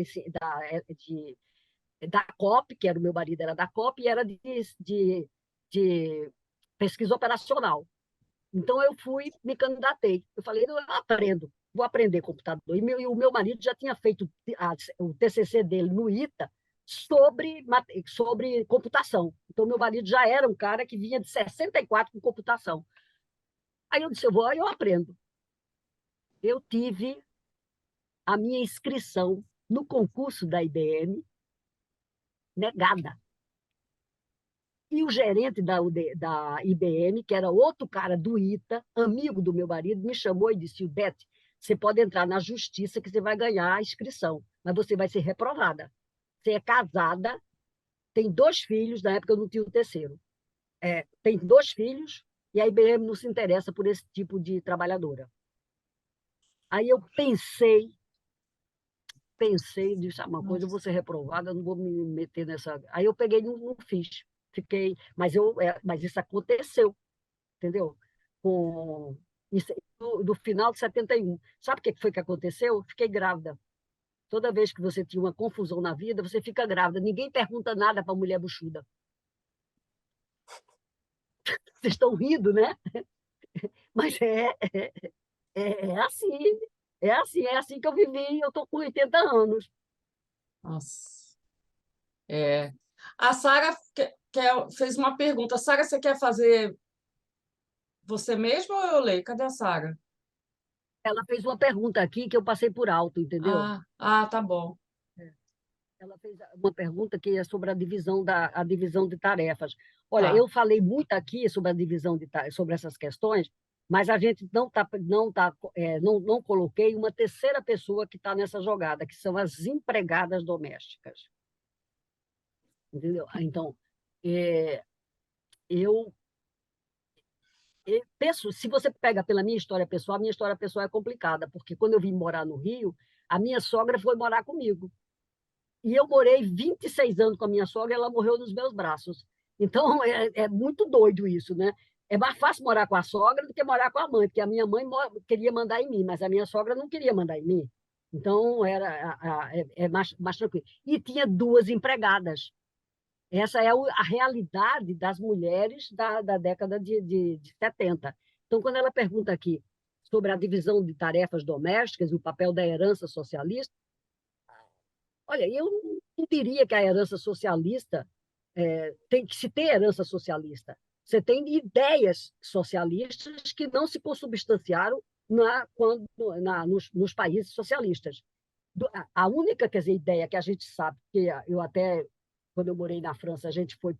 COP, que era o meu marido, era da COP, e era de pesquisa operacional. Então, eu me candidatei. Eu falei: eu aprendo, vou aprender computador. E o meu marido já tinha feito o TCC dele no ITA sobre computação. Então, meu marido já era um cara que vinha de 64 com computação. Aí eu disse: eu aprendo. Eu tive a minha inscrição no concurso da IBM negada. E o gerente da IBM, que era outro cara do ITA, amigo do meu marido, me chamou e disse: Beth, você pode entrar na justiça que você vai ganhar a inscrição, mas você vai ser reprovada. Você é casada, tem 2 filhos, na época eu não tinha o terceiro. Tem 2 filhos e a IBM não se interessa por esse tipo de trabalhadora. Aí eu pensei, pensei, disse, uma coisa, eu vou ser reprovada, eu não vou me meter nessa... Aí eu peguei e não fiz. Fiquei... Mas isso aconteceu, entendeu? Com... do final de 71. Sabe o que foi que aconteceu? Eu fiquei grávida. Toda vez que você tinha uma confusão na vida, você fica grávida. Ninguém pergunta nada para a mulher buchuda. Vocês estão rindo, né? Mas é assim. É assim que eu vivi. Eu estou com 80 anos. Nossa. É. A Sara fez uma pergunta. Sara, você quer fazer você mesma ou eu leio? Cadê a Sara? Ela fez uma pergunta aqui que eu passei por alto, entendeu? Tá bom. Ela fez uma pergunta que é sobre a divisão de tarefas. Olha, Tá. eu falei muito aqui sobre a divisão sobre essas questões, mas a gente não coloquei uma terceira pessoa que está nessa jogada, que são as empregadas domésticas. Entendeu? Então, é, eu, eu penso, se você pega pela minha história pessoal, a minha história pessoal é complicada, porque quando eu vim morar no Rio, a minha sogra foi morar comigo. E eu morei 26 anos com a minha sogra e ela morreu nos meus braços. Então, é muito doido isso, né? É mais fácil morar com a sogra do que morar com a mãe, porque a minha mãe queria mandar em mim, mas a minha sogra não queria mandar em mim. Então, é mais tranquilo. E tinha duas empregadas. Essa é a realidade das mulheres da década de 70. Então, quando ela pergunta aqui sobre a divisão de tarefas domésticas e o papel da herança socialista, olha, eu não diria que a herança socialista tem que se ter herança socialista. Você tem ideias socialistas que não se consubstanciaram nos países socialistas. A única, quer dizer, ideia que a gente sabe, que eu até, quando eu morei na França, a gente foi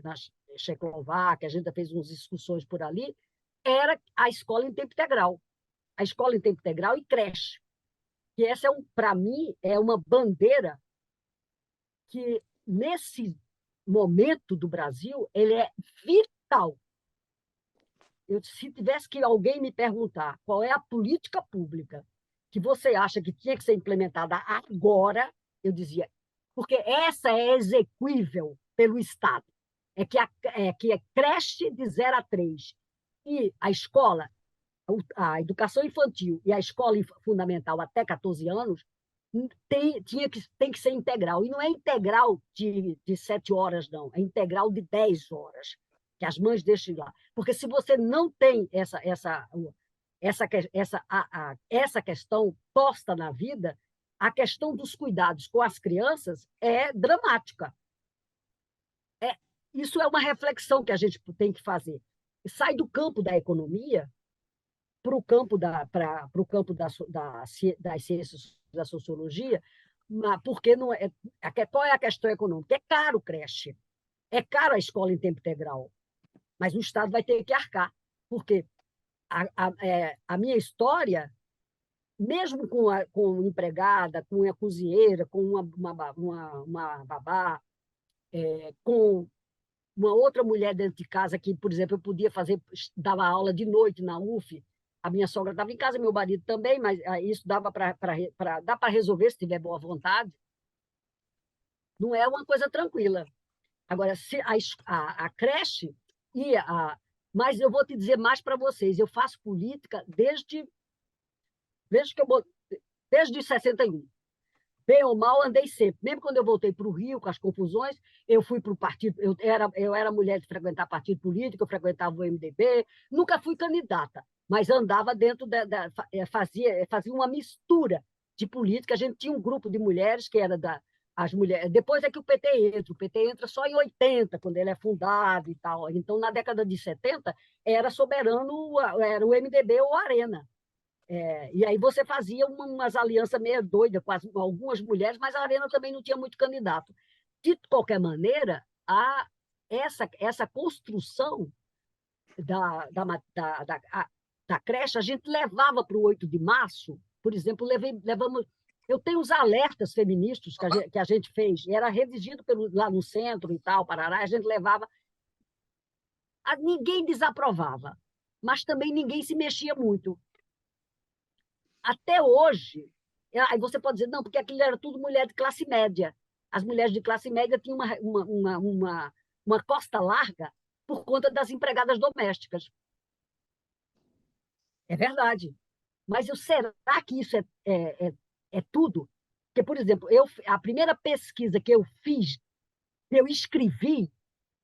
na Checoslováquia, a gente fez umas discussões por ali, era a escola em tempo integral. A escola em tempo integral e creche. Que essa, para mim, é uma bandeira que, nesse momento do Brasil, ele é vital. Se tivesse que alguém me perguntar qual é a política pública que você acha que tinha que ser implementada agora, eu dizia, porque essa é exequível pelo Estado. Que é creche de 0 a 3 e a escola, a educação infantil e a escola fundamental até 14 anos tem que ser integral. E não é integral de 7 horas, não. É integral de 10 horas, que as mães deixem lá. Porque se você não tem essa questão posta na vida, a questão dos cuidados com as crianças é dramática. Isso é uma reflexão que a gente tem que fazer. Sai do campo da economia para o campo das ciências da sociologia, porque não qual é a questão econômica? É caro creche, é caro a escola em tempo integral, mas o Estado vai ter que arcar, porque a minha história, mesmo com empregada, com a cozinheira, com uma babá, com uma outra mulher dentro de casa que, por exemplo, eu podia dava aula de noite na UF, a minha sogra estava em casa, meu marido também, mas isso dava para resolver se tiver boa vontade. Não é uma coisa tranquila. Agora, se a creche mas eu vou te dizer mais para vocês, eu faço política desde 61. Bem ou mal, andei sempre. Mesmo quando eu voltei para o Rio, com as confusões, eu fui para o partido. Eu era mulher de frequentar partido político, eu frequentava o MDB, nunca fui candidata, mas andava dentro fazia uma mistura de política. A gente tinha um grupo de mulheres que era as mulheres. Depois é que o PT entra só em 80, quando ele é fundado e tal. Então, na década de 70, era soberano, era o MDB ou a Arena. E aí você fazia umas alianças meio doidas com algumas mulheres, mas a Arena também não tinha muito candidato. De qualquer maneira, essa construção da creche, a gente levava para o 8 de março, por exemplo, levamos. Eu tenho os alertas feministas que a gente fez, e era redigido lá no centro e tal, Parará, a gente levava. Ninguém desaprovava, mas também ninguém se mexia muito. Até hoje, Aí você pode dizer, não, porque aquilo era tudo mulher de classe média. As mulheres de classe média tinham uma costa larga por conta das empregadas domésticas. É verdade. Mas será que isso é tudo? Porque, por exemplo, a primeira pesquisa que eu fiz, que eu escrevi,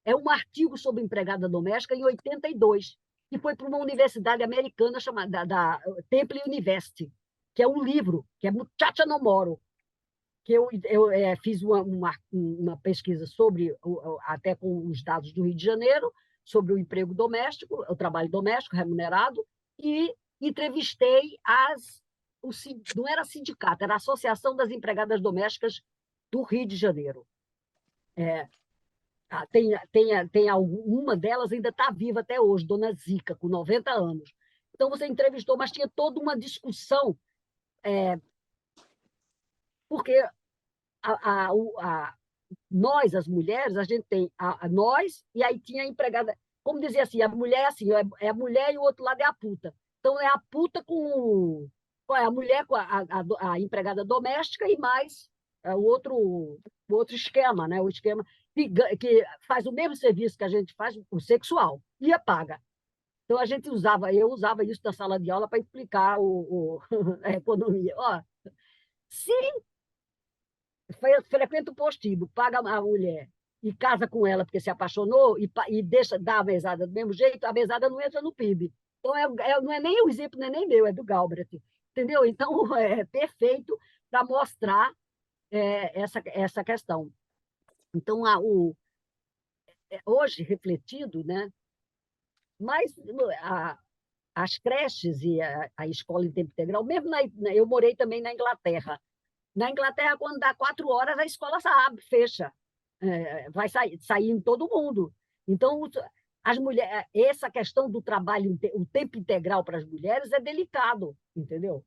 é um artigo sobre empregada doméstica em 82, que foi para uma universidade americana chamada da Temple University, que é um livro, que é Muchacha no Moro, que eu fiz uma pesquisa sobre, até com os dados do Rio de Janeiro, sobre o emprego doméstico, o trabalho doméstico remunerado, e entrevistei não era sindicato, era a Associação das Empregadas Domésticas do Rio de Janeiro. Uma delas ainda está viva até hoje, Dona Zica, com 90 anos. Então, você entrevistou, mas tinha toda uma discussão, porque nós, as mulheres, a gente tem nós, e aí tinha a empregada. Como dizia assim, a mulher assim, é a mulher e o outro lado é a puta. Então, é a puta com. A mulher com a empregada doméstica e mais o outro esquema, né? O esquema que faz o mesmo serviço que a gente faz, o sexual, e a paga. Então, eu usava isso na sala de aula para explicar a economia. Ó, se frequenta o postíbulo, paga a mulher e casa com ela porque se apaixonou e deixa dar a mesada do mesmo jeito, a mesada não entra no PIB. Então, não é nem o exemplo, não é nem meu, é do Galbraith. Entendeu? Então, é perfeito para mostrar essa questão. Então, hoje, refletido, né? Mas as creches e a escola em tempo integral, mesmo eu morei também na Inglaterra. Na Inglaterra, quando dá 4 horas, a escola abre, fecha. Vai sair em todo mundo. Então, as mulheres, essa questão do trabalho, o tempo integral para as mulheres é delicado, entendeu?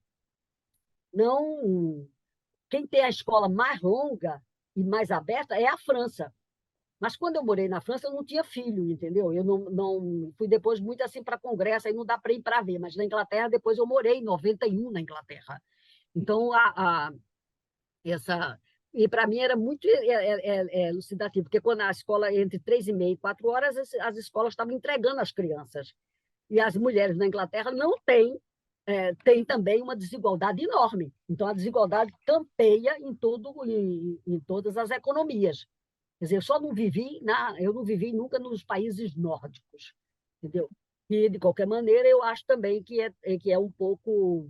Não, quem tem a escola mais longa e mais aberta é a França. Mas quando eu morei na França, eu não tinha filho, entendeu? Eu não fui depois muito assim para congresso, aí não dá para ir para ver. Mas na Inglaterra, depois eu morei em 91 na Inglaterra. Então, essa. E para mim era muito elucidativo, porque quando a escola, entre 3h30 e 4 horas, as escolas estavam entregando as crianças. E as mulheres na Inglaterra não têm, tem também uma desigualdade enorme. Então, a desigualdade campeia em todas as economias. Quer dizer, eu não vivi nunca nos países nórdicos, entendeu? E, de qualquer maneira, eu acho também que é um pouco.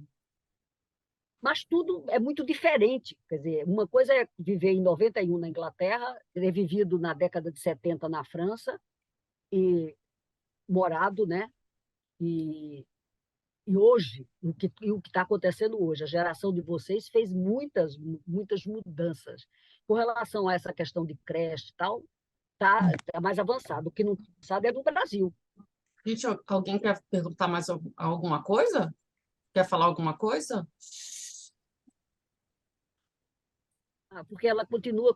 Mas tudo é muito diferente. Quer dizer, uma coisa é viver em 91 na Inglaterra, ter vivido na década de 70 na França, e morado, né? E hoje, o que está acontecendo hoje, a geração de vocês fez muitas mudanças. Com relação a essa questão de creche e tal, tá mais avançado. O que não sabe é do Brasil. Gente, alguém quer perguntar mais alguma coisa? Quer falar alguma coisa? Porque ela continua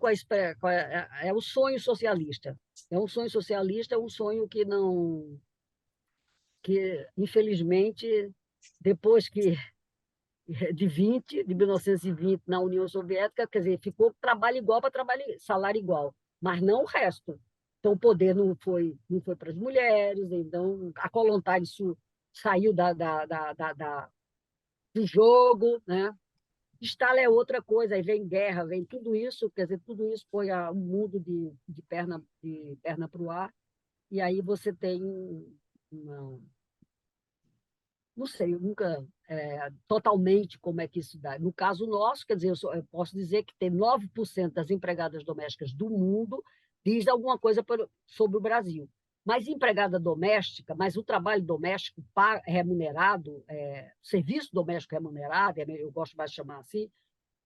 é o sonho socialista. É um sonho socialista, é um sonho que infelizmente, depois de 1920 na União Soviética, quer dizer, ficou trabalho igual para salário igual, mas não o resto. Então, o poder não foi para as mulheres, então a Kolontai saiu do jogo, né? Stalin é outra coisa, aí vem guerra, vem tudo isso, quer dizer, tudo isso põe o mundo de perna para o ar, e aí você tem uma, não sei, eu nunca totalmente como é que isso dá. No caso nosso, quer dizer, eu posso dizer que tem 9% das empregadas domésticas do mundo diz alguma coisa sobre o Brasil. Mas empregada doméstica, mas o trabalho doméstico remunerado, serviço doméstico remunerado, eu gosto mais de chamar assim,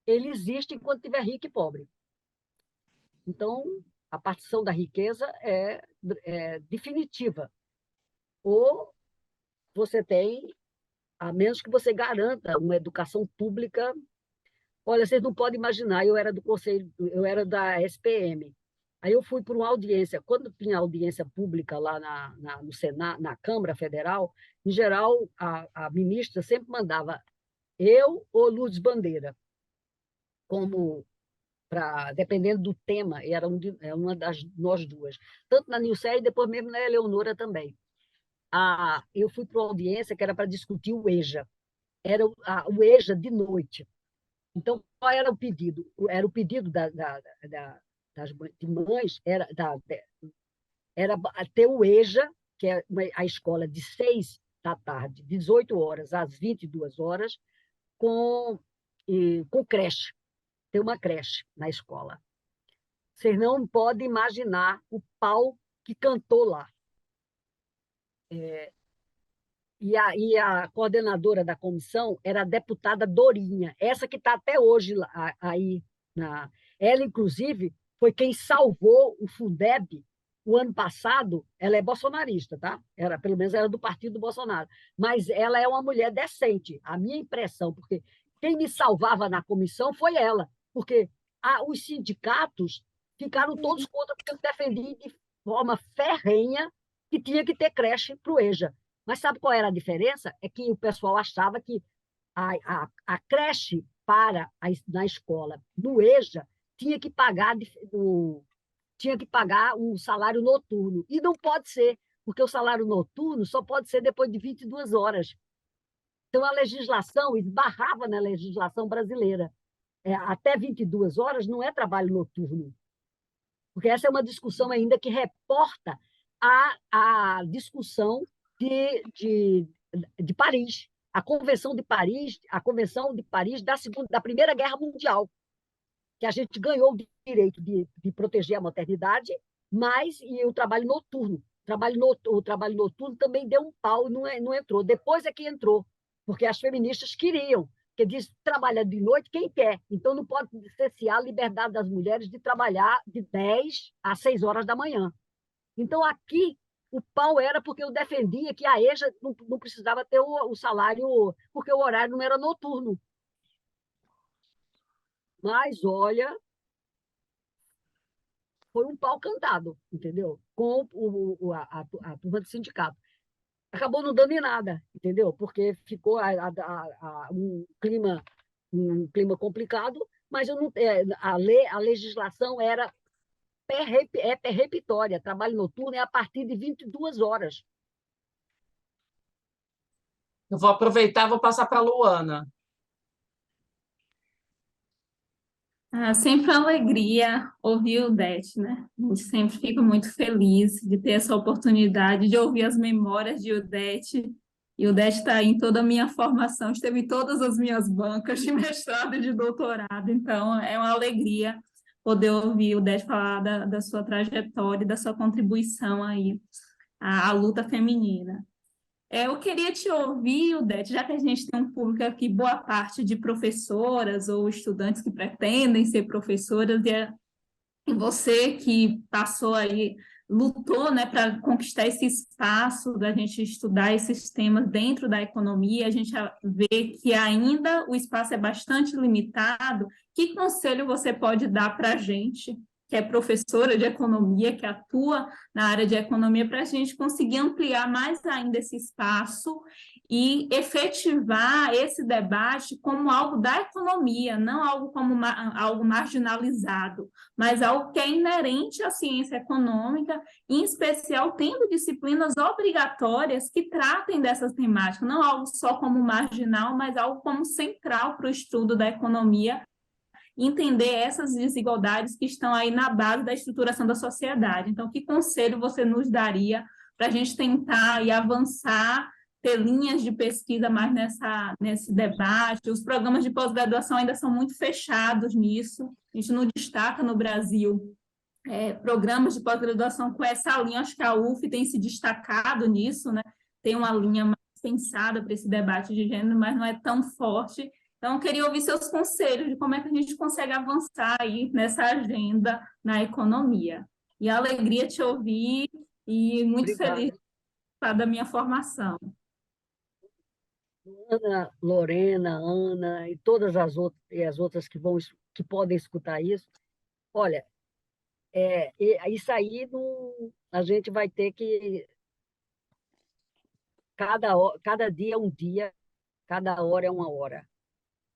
ele existe enquanto tiver rico e pobre. Então, a partição da riqueza é definitiva. Ou você tem, a menos que você garanta uma educação pública. Olha, vocês não podem imaginar, eu era do conselho, eu era da SPM. Aí eu fui para uma audiência. Quando tinha audiência pública lá no Senado, na Câmara Federal, em geral, a ministra sempre mandava eu ou Lourdes Bandeira. como dependendo do tema, é uma das nós duas. Tanto na Nilce e depois mesmo na Eleonora também. Eu fui para uma audiência que era para discutir o EJA. Era o EJA de noite. Então, qual era o pedido? Era o pedido das mães, era ter o EJA, que é a escola de 6 da tarde, 18 horas às 22 horas, com creche. Ter uma creche na escola. Vocês não podem imaginar o pau que cantou lá. E a coordenadora da comissão era a deputada Dorinha, essa que está até hoje aí. Ela, inclusive, foi quem salvou o Fundeb o ano passado. Ela é bolsonarista, tá? Pelo menos era do partido do Bolsonaro. Mas ela é uma mulher decente, a minha impressão, porque quem me salvava na comissão foi ela, porque os sindicatos ficaram todos contra, porque eu defendi de forma ferrenha que tinha que ter creche para o EJA. Mas sabe qual era a diferença? É que o pessoal achava que a creche na escola, no EJA, tinha que pagar um salário noturno. E não pode ser, porque o salário noturno só pode ser depois de 22 horas. Então, a legislação esbarrava na legislação brasileira. Até 22 horas não é trabalho noturno. Porque essa é uma discussão ainda que reporta a discussão de Paris, a Convenção de Paris, da Primeira Guerra Mundial, que a gente ganhou o direito de proteger a maternidade, e o trabalho noturno. O trabalho noturno também deu um pau, não entrou. Depois é que entrou, porque as feministas queriam, porque diz trabalha de noite quem quer. Então, não pode cercear a liberdade das mulheres de trabalhar de 10 às 6 horas da manhã. Então, aqui, o pau era porque eu defendia que a EJA não precisava ter o salário, porque o horário não era noturno. Mas, olha, foi um pau cantado, entendeu? Com a turma do sindicato. Acabou não dando em nada, entendeu? Porque ficou um clima complicado, mas a legislação era perrepitória. Trabalho noturno é a partir de 22 horas. Eu vou aproveitar e vou passar para a Luana. Sempre uma alegria ouvir o Det, né? A gente sempre fica muito feliz de ter essa oportunidade de ouvir as memórias de Udete. E o Det está em toda a minha formação, esteve em todas as minhas bancas de mestrado e de doutorado. Então, é uma alegria poder ouvir o Det falar da sua trajetória e da sua contribuição aí à luta feminina. Eu queria te ouvir, Udete, já que a gente tem um público aqui, boa parte de professoras ou estudantes que pretendem ser professoras, e você que passou aí, lutou, né, para conquistar esse espaço da gente estudar esses temas dentro da economia, a gente vê que ainda o espaço é bastante limitado. Que conselho você pode dar para a gente, que é professora de economia, que atua na área de economia, para a gente conseguir ampliar mais ainda esse espaço e efetivar esse debate como algo da economia, não algo como algo marginalizado, mas algo que é inerente à ciência econômica, em especial tendo disciplinas obrigatórias que tratem dessas temáticas, não algo só como marginal, mas algo como central para o estudo da economia, entender essas desigualdades que estão aí na base da estruturação da sociedade. Então, que conselho você nos daria para a gente tentar e avançar, ter linhas de pesquisa mais nesse debate? Os programas de pós-graduação ainda são muito fechados nisso, a gente não destaca no Brasil programas de pós-graduação com essa linha. Acho que a UF tem se destacado nisso, né? Tem uma linha mais pensada para esse debate de gênero, mas não é tão forte. Então, eu queria ouvir seus conselhos de como é que a gente consegue avançar aí nessa agenda na economia. E a alegria te ouvir e muito Obrigada. feliz de participar da minha formação. Ana, Lorena, Ana e todas as outras que podem escutar isso, olha, isso aí a gente vai ter que cada dia é um dia, cada hora é uma hora.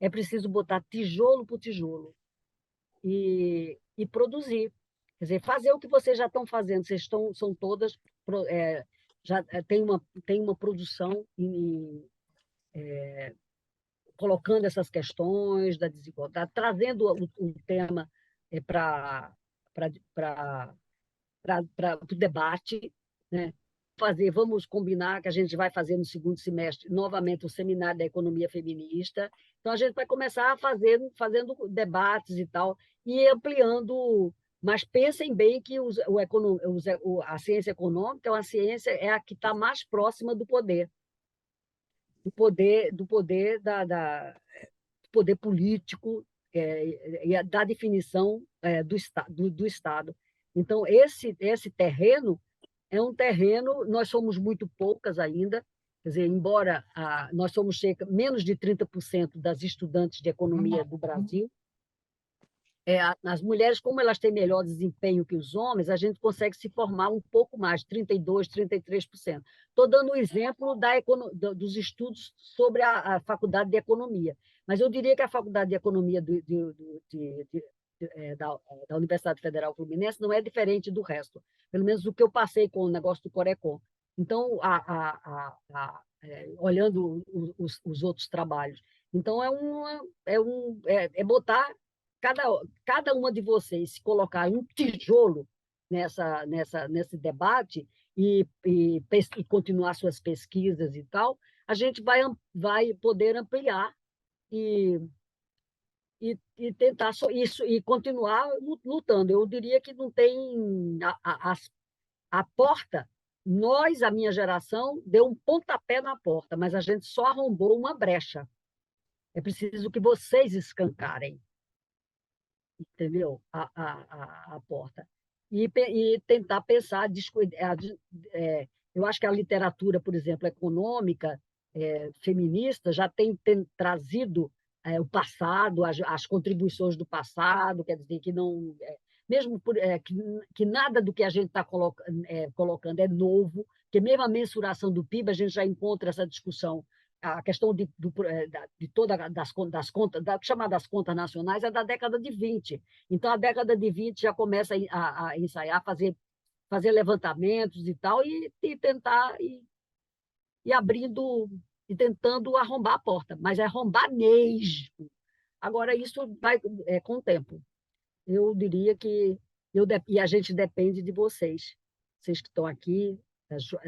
É preciso botar tijolo por tijolo. e produzir. Quer dizer, fazer o que vocês já estão fazendo. Vocês são todas, já tem uma produção colocando essas questões da desigualdade, trazendo o tema para o debate, né? Vamos combinar que a gente vai fazer no segundo semestre novamente o seminário da economia feminista. Então, a gente vai começar fazendo debates e tal, e ampliando. Mas pensem bem que a ciência econômica é uma ciência a que está mais próxima do poder poder político e da definição do Estado. Então, esse terreno é um terreno, nós somos muito poucas ainda, quer dizer, embora nós somos menos de 30% das estudantes de economia do Brasil, as mulheres, como elas têm melhor desempenho que os homens, a gente consegue se formar um pouco mais, 32%, 33%. Estou dando um exemplo dos estudos sobre a Faculdade de Economia, mas eu diria que a Faculdade de Economia da Universidade Federal Fluminense não é diferente do resto, pelo menos do que eu passei com o negócio do Corecon. Então, olhando os outros trabalhos. Então, é botar cada uma de vocês se colocar um tijolo nesse debate e continuar suas pesquisas e tal, a gente vai poder ampliar e tentar isso e continuar lutando. Eu diria que não tem a porta. A minha geração, deu um pontapé na porta, mas a gente só arrombou uma brecha. É preciso que vocês escancarem, entendeu? A porta. E tentar pensar, eu acho que a literatura, por exemplo, econômica, feminista, já tem trazido o passado, as contribuições do passado, quer dizer, que não. Mesmo que nada do que a gente está colocando é novo, que mesmo a mensuração do PIB, a gente já encontra essa discussão. A questão de todas das contas, chamadas contas nacionais, é da década de 20. Então, a década de 20 já começa a ensaiar, fazer levantamentos e tal, e tentar ir abrindo e tentando arrombar a porta, mas é arrombar mesmo. Agora, isso vai com o tempo. Eu diria que e a gente depende de vocês que estão aqui,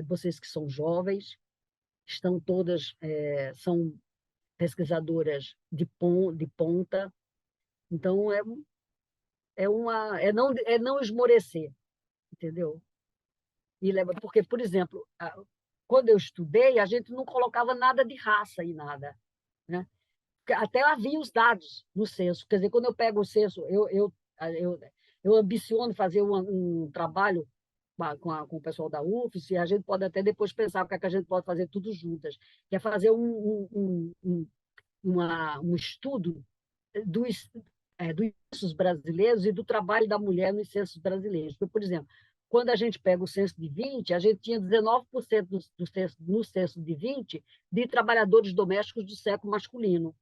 vocês que são jovens, estão todas, são pesquisadoras de ponta, então é não esmorecer, entendeu? Porque, por exemplo, quando eu estudei, a gente não colocava nada de raça em nada, né? Até havia os dados no censo, quer dizer, quando eu pego o censo, eu ambiciono fazer um trabalho com o pessoal da UFES, e a gente pode até depois pensar o que é que a gente pode fazer tudo juntas, que é fazer um estudo dos censos brasileiros e do trabalho da mulher nos censos brasileiros. Por exemplo, quando a gente pega o censo de 20, a gente tinha 19% no censo de 20 de trabalhadores domésticos do sexo masculino.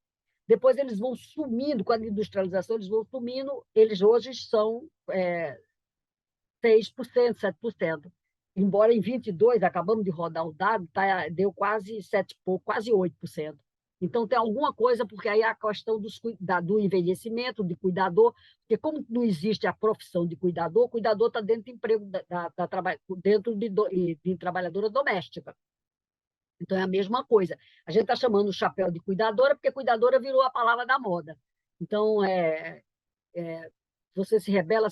Depois eles vão sumindo, com a industrialização, eles vão sumindo, eles hoje são 6%, 7%. Embora em 22, acabamos de rodar o dado, deu quase 7, quase 8%. Então, tem alguma coisa, porque aí a questão do envelhecimento, de cuidador, porque como não existe a profissão de cuidador, o cuidador está dentro de emprego, dentro de trabalhadora doméstica. Então, é a mesma coisa. A gente está chamando o chapéu de cuidadora, porque cuidadora virou a palavra da moda. Então, você se rebela,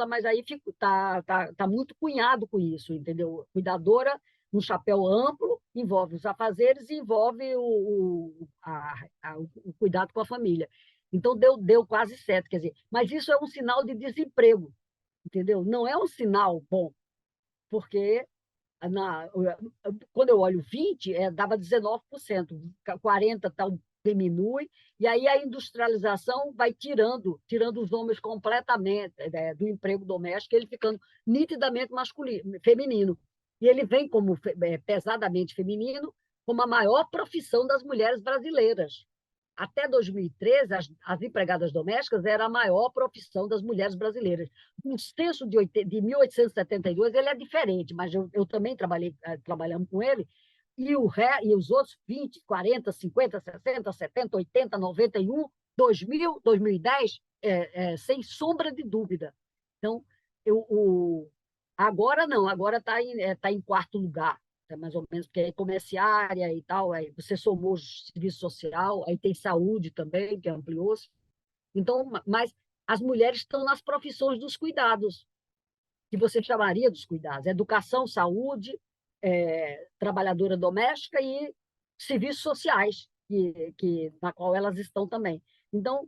mas aí tá muito cunhado com isso, entendeu? Cuidadora, um chapéu amplo, envolve os afazeres e envolve o cuidado com a família. Então, deu quase certo, quer dizer, mas isso é um sinal de desemprego, entendeu? Não é um sinal bom, porque quando eu olho 20, dava 19%, 40% diminui, e aí a industrialização vai tirando os homens completamente do emprego doméstico, ele ficando nitidamente feminino. E ele vem pesadamente feminino, como a maior profissão das mulheres brasileiras. até 2013, as empregadas domésticas era a maior profissão das mulheres brasileiras. O censo de 1872 ele é diferente, mas eu também trabalhamos com ele, e os outros 20, 40, 50, 60, 70, 80, 91, 2000, 2010, sem sombra de dúvida. Então, agora não, agora está em quarto lugar, mais ou menos, porque é comerciária e tal, aí você somou o serviço social, aí tem saúde também, que ampliou-se. Então, mas as mulheres estão nas profissões dos cuidados, que você chamaria dos cuidados, educação, saúde, trabalhadora doméstica e serviços sociais, na qual elas estão também. Então,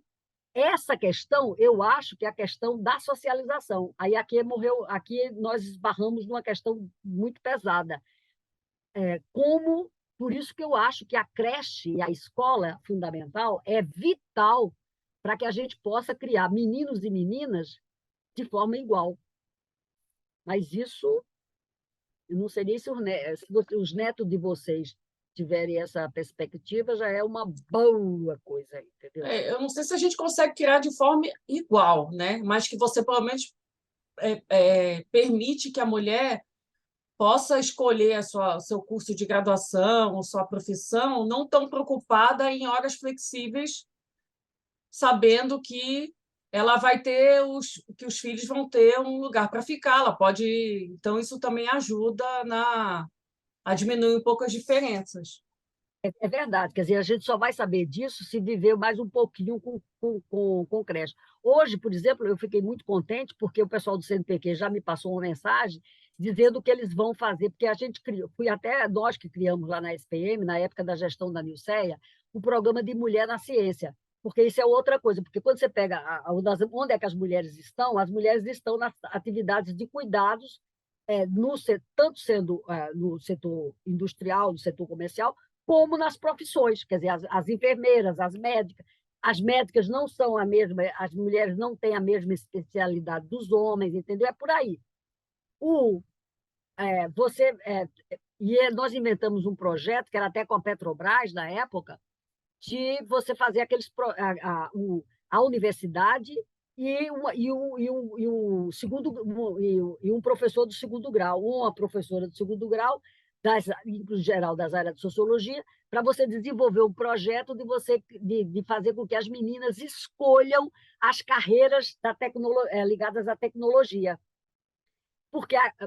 essa questão, eu acho que é a questão da socialização. Aí aqui nós esbarramos numa questão muito pesada. Por isso que eu acho que a creche e a escola fundamental é vital para que a gente possa criar meninos e meninas de forma igual. Mas isso, eu não sei nem se os netos de vocês tiverem essa perspectiva, já é uma boa coisa, entendeu? Eu não sei se a gente consegue criar de forma igual, né? Mas que você, pelo menos, permite que a mulher possa escolher seu curso de graduação, sua profissão, não tão preocupada em horas flexíveis, sabendo que ela vai ter que os filhos vão ter um lugar para ficar. Ela pode, então isso também ajuda a diminuir um pouco as diferenças. É verdade, quer dizer, a gente só vai saber disso se viver mais um pouquinho com creche. Hoje, por exemplo, eu fiquei muito contente porque o pessoal do CNPq já me passou uma mensagem dizendo que eles vão fazer, porque a gente criou, fui até nós que criamos lá na SPM, na época da gestão da Nilceia, o programa de Mulher na Ciência, porque isso é outra coisa, porque quando você pega onde é que as mulheres estão nas atividades de cuidados, tanto sendo no setor industrial, no setor comercial, como nas profissões, quer dizer, as enfermeiras, as médicas não são a mesma, as mulheres não têm a mesma especialidade dos homens, entendeu? É por aí. Nós inventamos um projeto, que era até com a Petrobras, na época, de você fazer a universidade e um professor do segundo grau, uma professora do segundo grau, em geral das áreas de sociologia, para você desenvolver um projeto de fazer com que as meninas escolham as carreiras ligadas à tecnologia.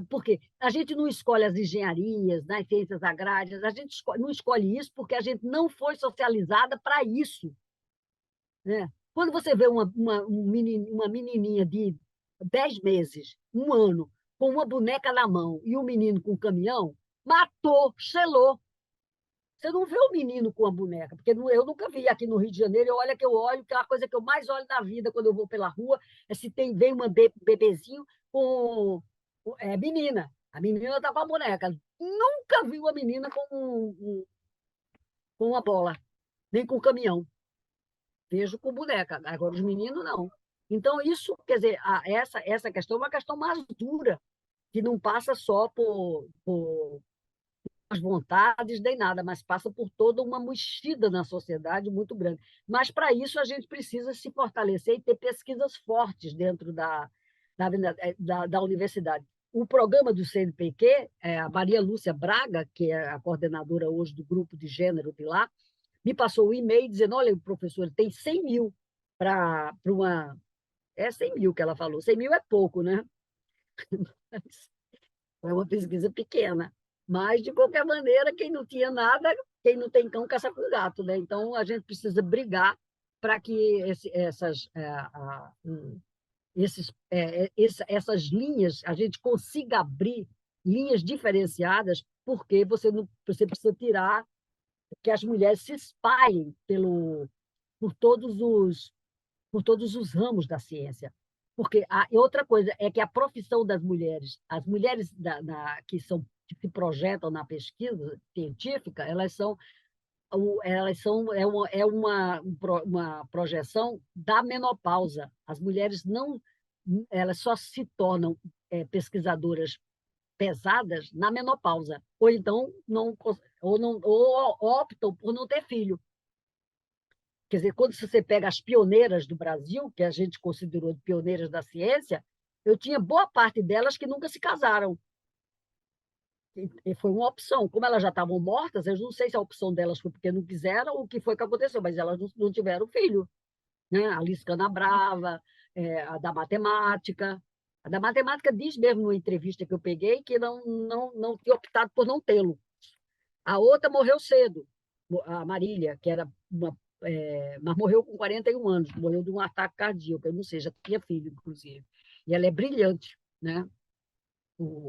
Porque a gente não escolhe as engenharias, as ciências agrárias, a gente não escolhe isso porque a gente não foi socializada para isso, né? Quando você vê uma menininha de 10 meses, um ano, com uma boneca na mão e um menino com um caminhão, matou, selou. Você não vê o menino com a boneca, porque eu nunca vi aqui no Rio de Janeiro. Que é a coisa que eu mais olho na vida quando eu vou pela rua, é se vem uma bebezinho menina. A menina está com a boneca. Nunca vi uma menina com uma bola, nem com caminhão. Vejo com boneca. Agora, os meninos, não. Então, isso, quer dizer, essa questão é uma questão mais dura, que não passa só por as vontades nem nada, mas passa por toda uma mexida na sociedade muito grande. Mas, para isso, a gente precisa se fortalecer e ter pesquisas fortes dentro da universidade. O programa do CNPq, a Maria Lúcia Braga, que é a coordenadora hoje do grupo de gênero de lá, me passou um e-mail dizendo: olha, professor, tem 100 mil para uma... 100 mil que ela falou. 100 mil é pouco, né? É uma pesquisa pequena. Mas, de qualquer maneira, quem não tinha nada, quem não tem cão, caça com gato, né? Então, a gente precisa brigar para que essas linhas, a gente consiga abrir linhas diferenciadas, porque você precisa tirar que as mulheres se espalhem por todos os ramos da ciência. Porque outra coisa é que a profissão das mulheres, as mulheres que se projetam na pesquisa científica, elas são uma projeção da menopausa. As mulheres não, elas só se tornam pesquisadoras pesadas na menopausa, ou então ou optam por não ter filho. Quer dizer, quando você pega as pioneiras do Brasil, que a gente considerou pioneiras da ciência, eu tinha boa parte delas que nunca se casaram. E foi uma opção. Como elas já estavam mortas, eu não sei se a opção delas foi porque não quiseram ou o que foi que aconteceu, mas elas não tiveram filho. Né? A Alice Canabrava, a da matemática. A da matemática diz mesmo numa entrevista que eu peguei que não tinha optado por não tê-lo. A outra morreu cedo, a Marília, que era mas morreu com 41 anos, morreu de um ataque cardíaco, eu não sei, já tinha filho, inclusive. E ela é brilhante, né?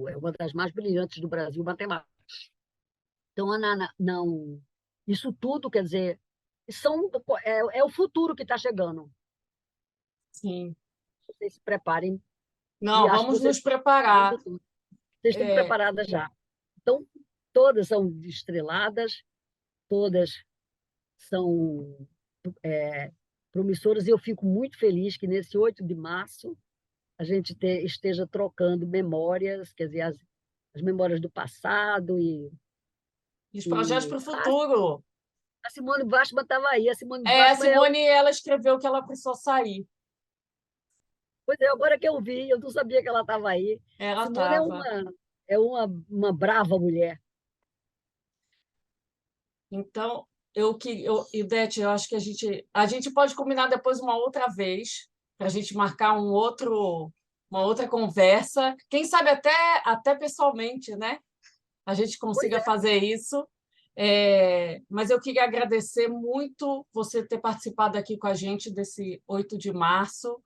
É uma das mais brilhantes do Brasil, matemática. Então, Ana, não, isso tudo, quer dizer, é o futuro que está chegando. Sim. Vocês se preparem. Não, E acho que vamos vocês nos preparar. estão preparadas já. Então, todas são estreladas, todas são promissoras, e eu fico muito feliz que nesse 8 de março a gente esteja trocando memórias, quer dizer, as memórias do passado E os projetos para o futuro. A Simone Bachmann estava aí. A Simone A Bachmann Simone, ela escreveu que ela precisou sair. Pois é, agora que eu vi, eu não sabia que ela estava aí. Ela Simone estava. é uma brava mulher. Então, Ivete, eu acho que a gente pode combinar depois uma outra vez, para a gente marcar uma outra conversa. Quem sabe até pessoalmente, né? A gente Pois consiga é, fazer isso. Mas eu queria agradecer muito você ter participado aqui com a gente desse 8 de março.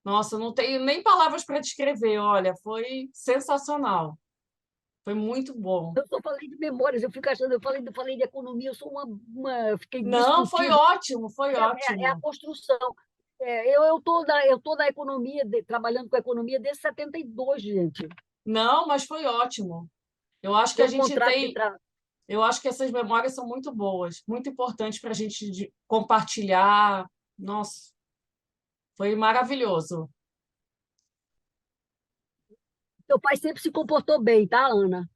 Nossa, não tenho nem palavras para descrever. Olha, foi sensacional. Foi muito bom. eu só falei de memórias, eu fico achando, eu falei de economia, eu sou eu fiquei Não, foi discutindo. ótimo, foi É a ótimo. construção. Eu tô na economia, trabalhando com economia desde 72, gente. Não, mas foi ótimo. Eu acho que Tem a um gente contrato tem, de trabalho. eu acho que essas memórias são muito boas, muito importantes para a gente compartilhar. Nossa, foi maravilhoso. Meu pai sempre se comportou bem, tá, Ana?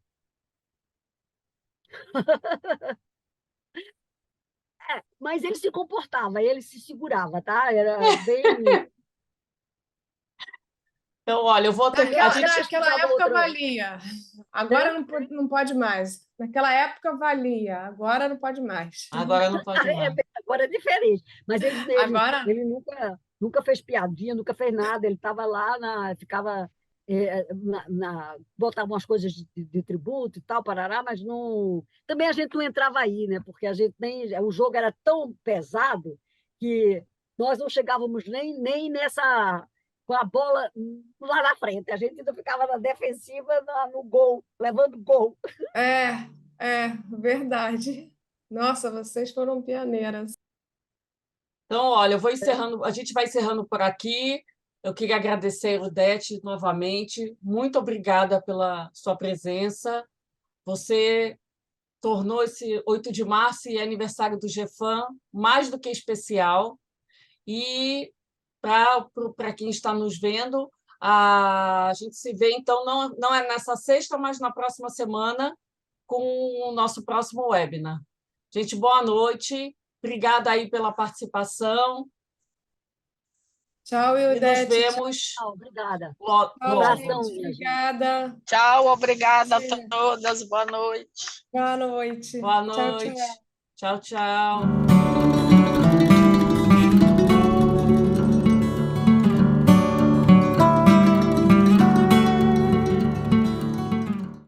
Mas ele se comportava, ele se segurava, tá? Era bem. Então, olha, eu vou ter, a gente, Naquela época valia. Agora Né? não pode mais. Naquela época valia. Agora não pode mais. agora não pode mais. Agora é diferente. Mas Agora, ele nunca fez piadinha, nunca fez nada. Ele estava lá, ficava. Botava umas coisas de tributo e tal, parará, mas não. Também a gente não entrava aí, né? Porque a gente o jogo era tão pesado que nós não chegávamos nem nessa. Com a bola lá na frente. A gente ainda ficava na defensiva, no gol, levando gol. verdade. Nossa, vocês foram pioneiras. Então, olha, eu vou encerrando, a gente vai encerrando por aqui. Eu queria agradecer, Odete, novamente. Muito obrigada pela sua presença. Você tornou esse 8 de março e aniversário do GEFAM mais do que especial. E para quem está nos vendo, a gente se vê, então, não é nessa sexta, mas na próxima semana, com o nosso próximo webinar. Gente, boa noite. Obrigada aí pela participação. Tchau, E nos Ildete. vemos Obrigada. Um logo. abração, Gente. minha gente. Obrigada. Tchau, obrigada a todas. Boa noite. Boa noite. Boa Tchau, noite. tchau. Tchau, tchau.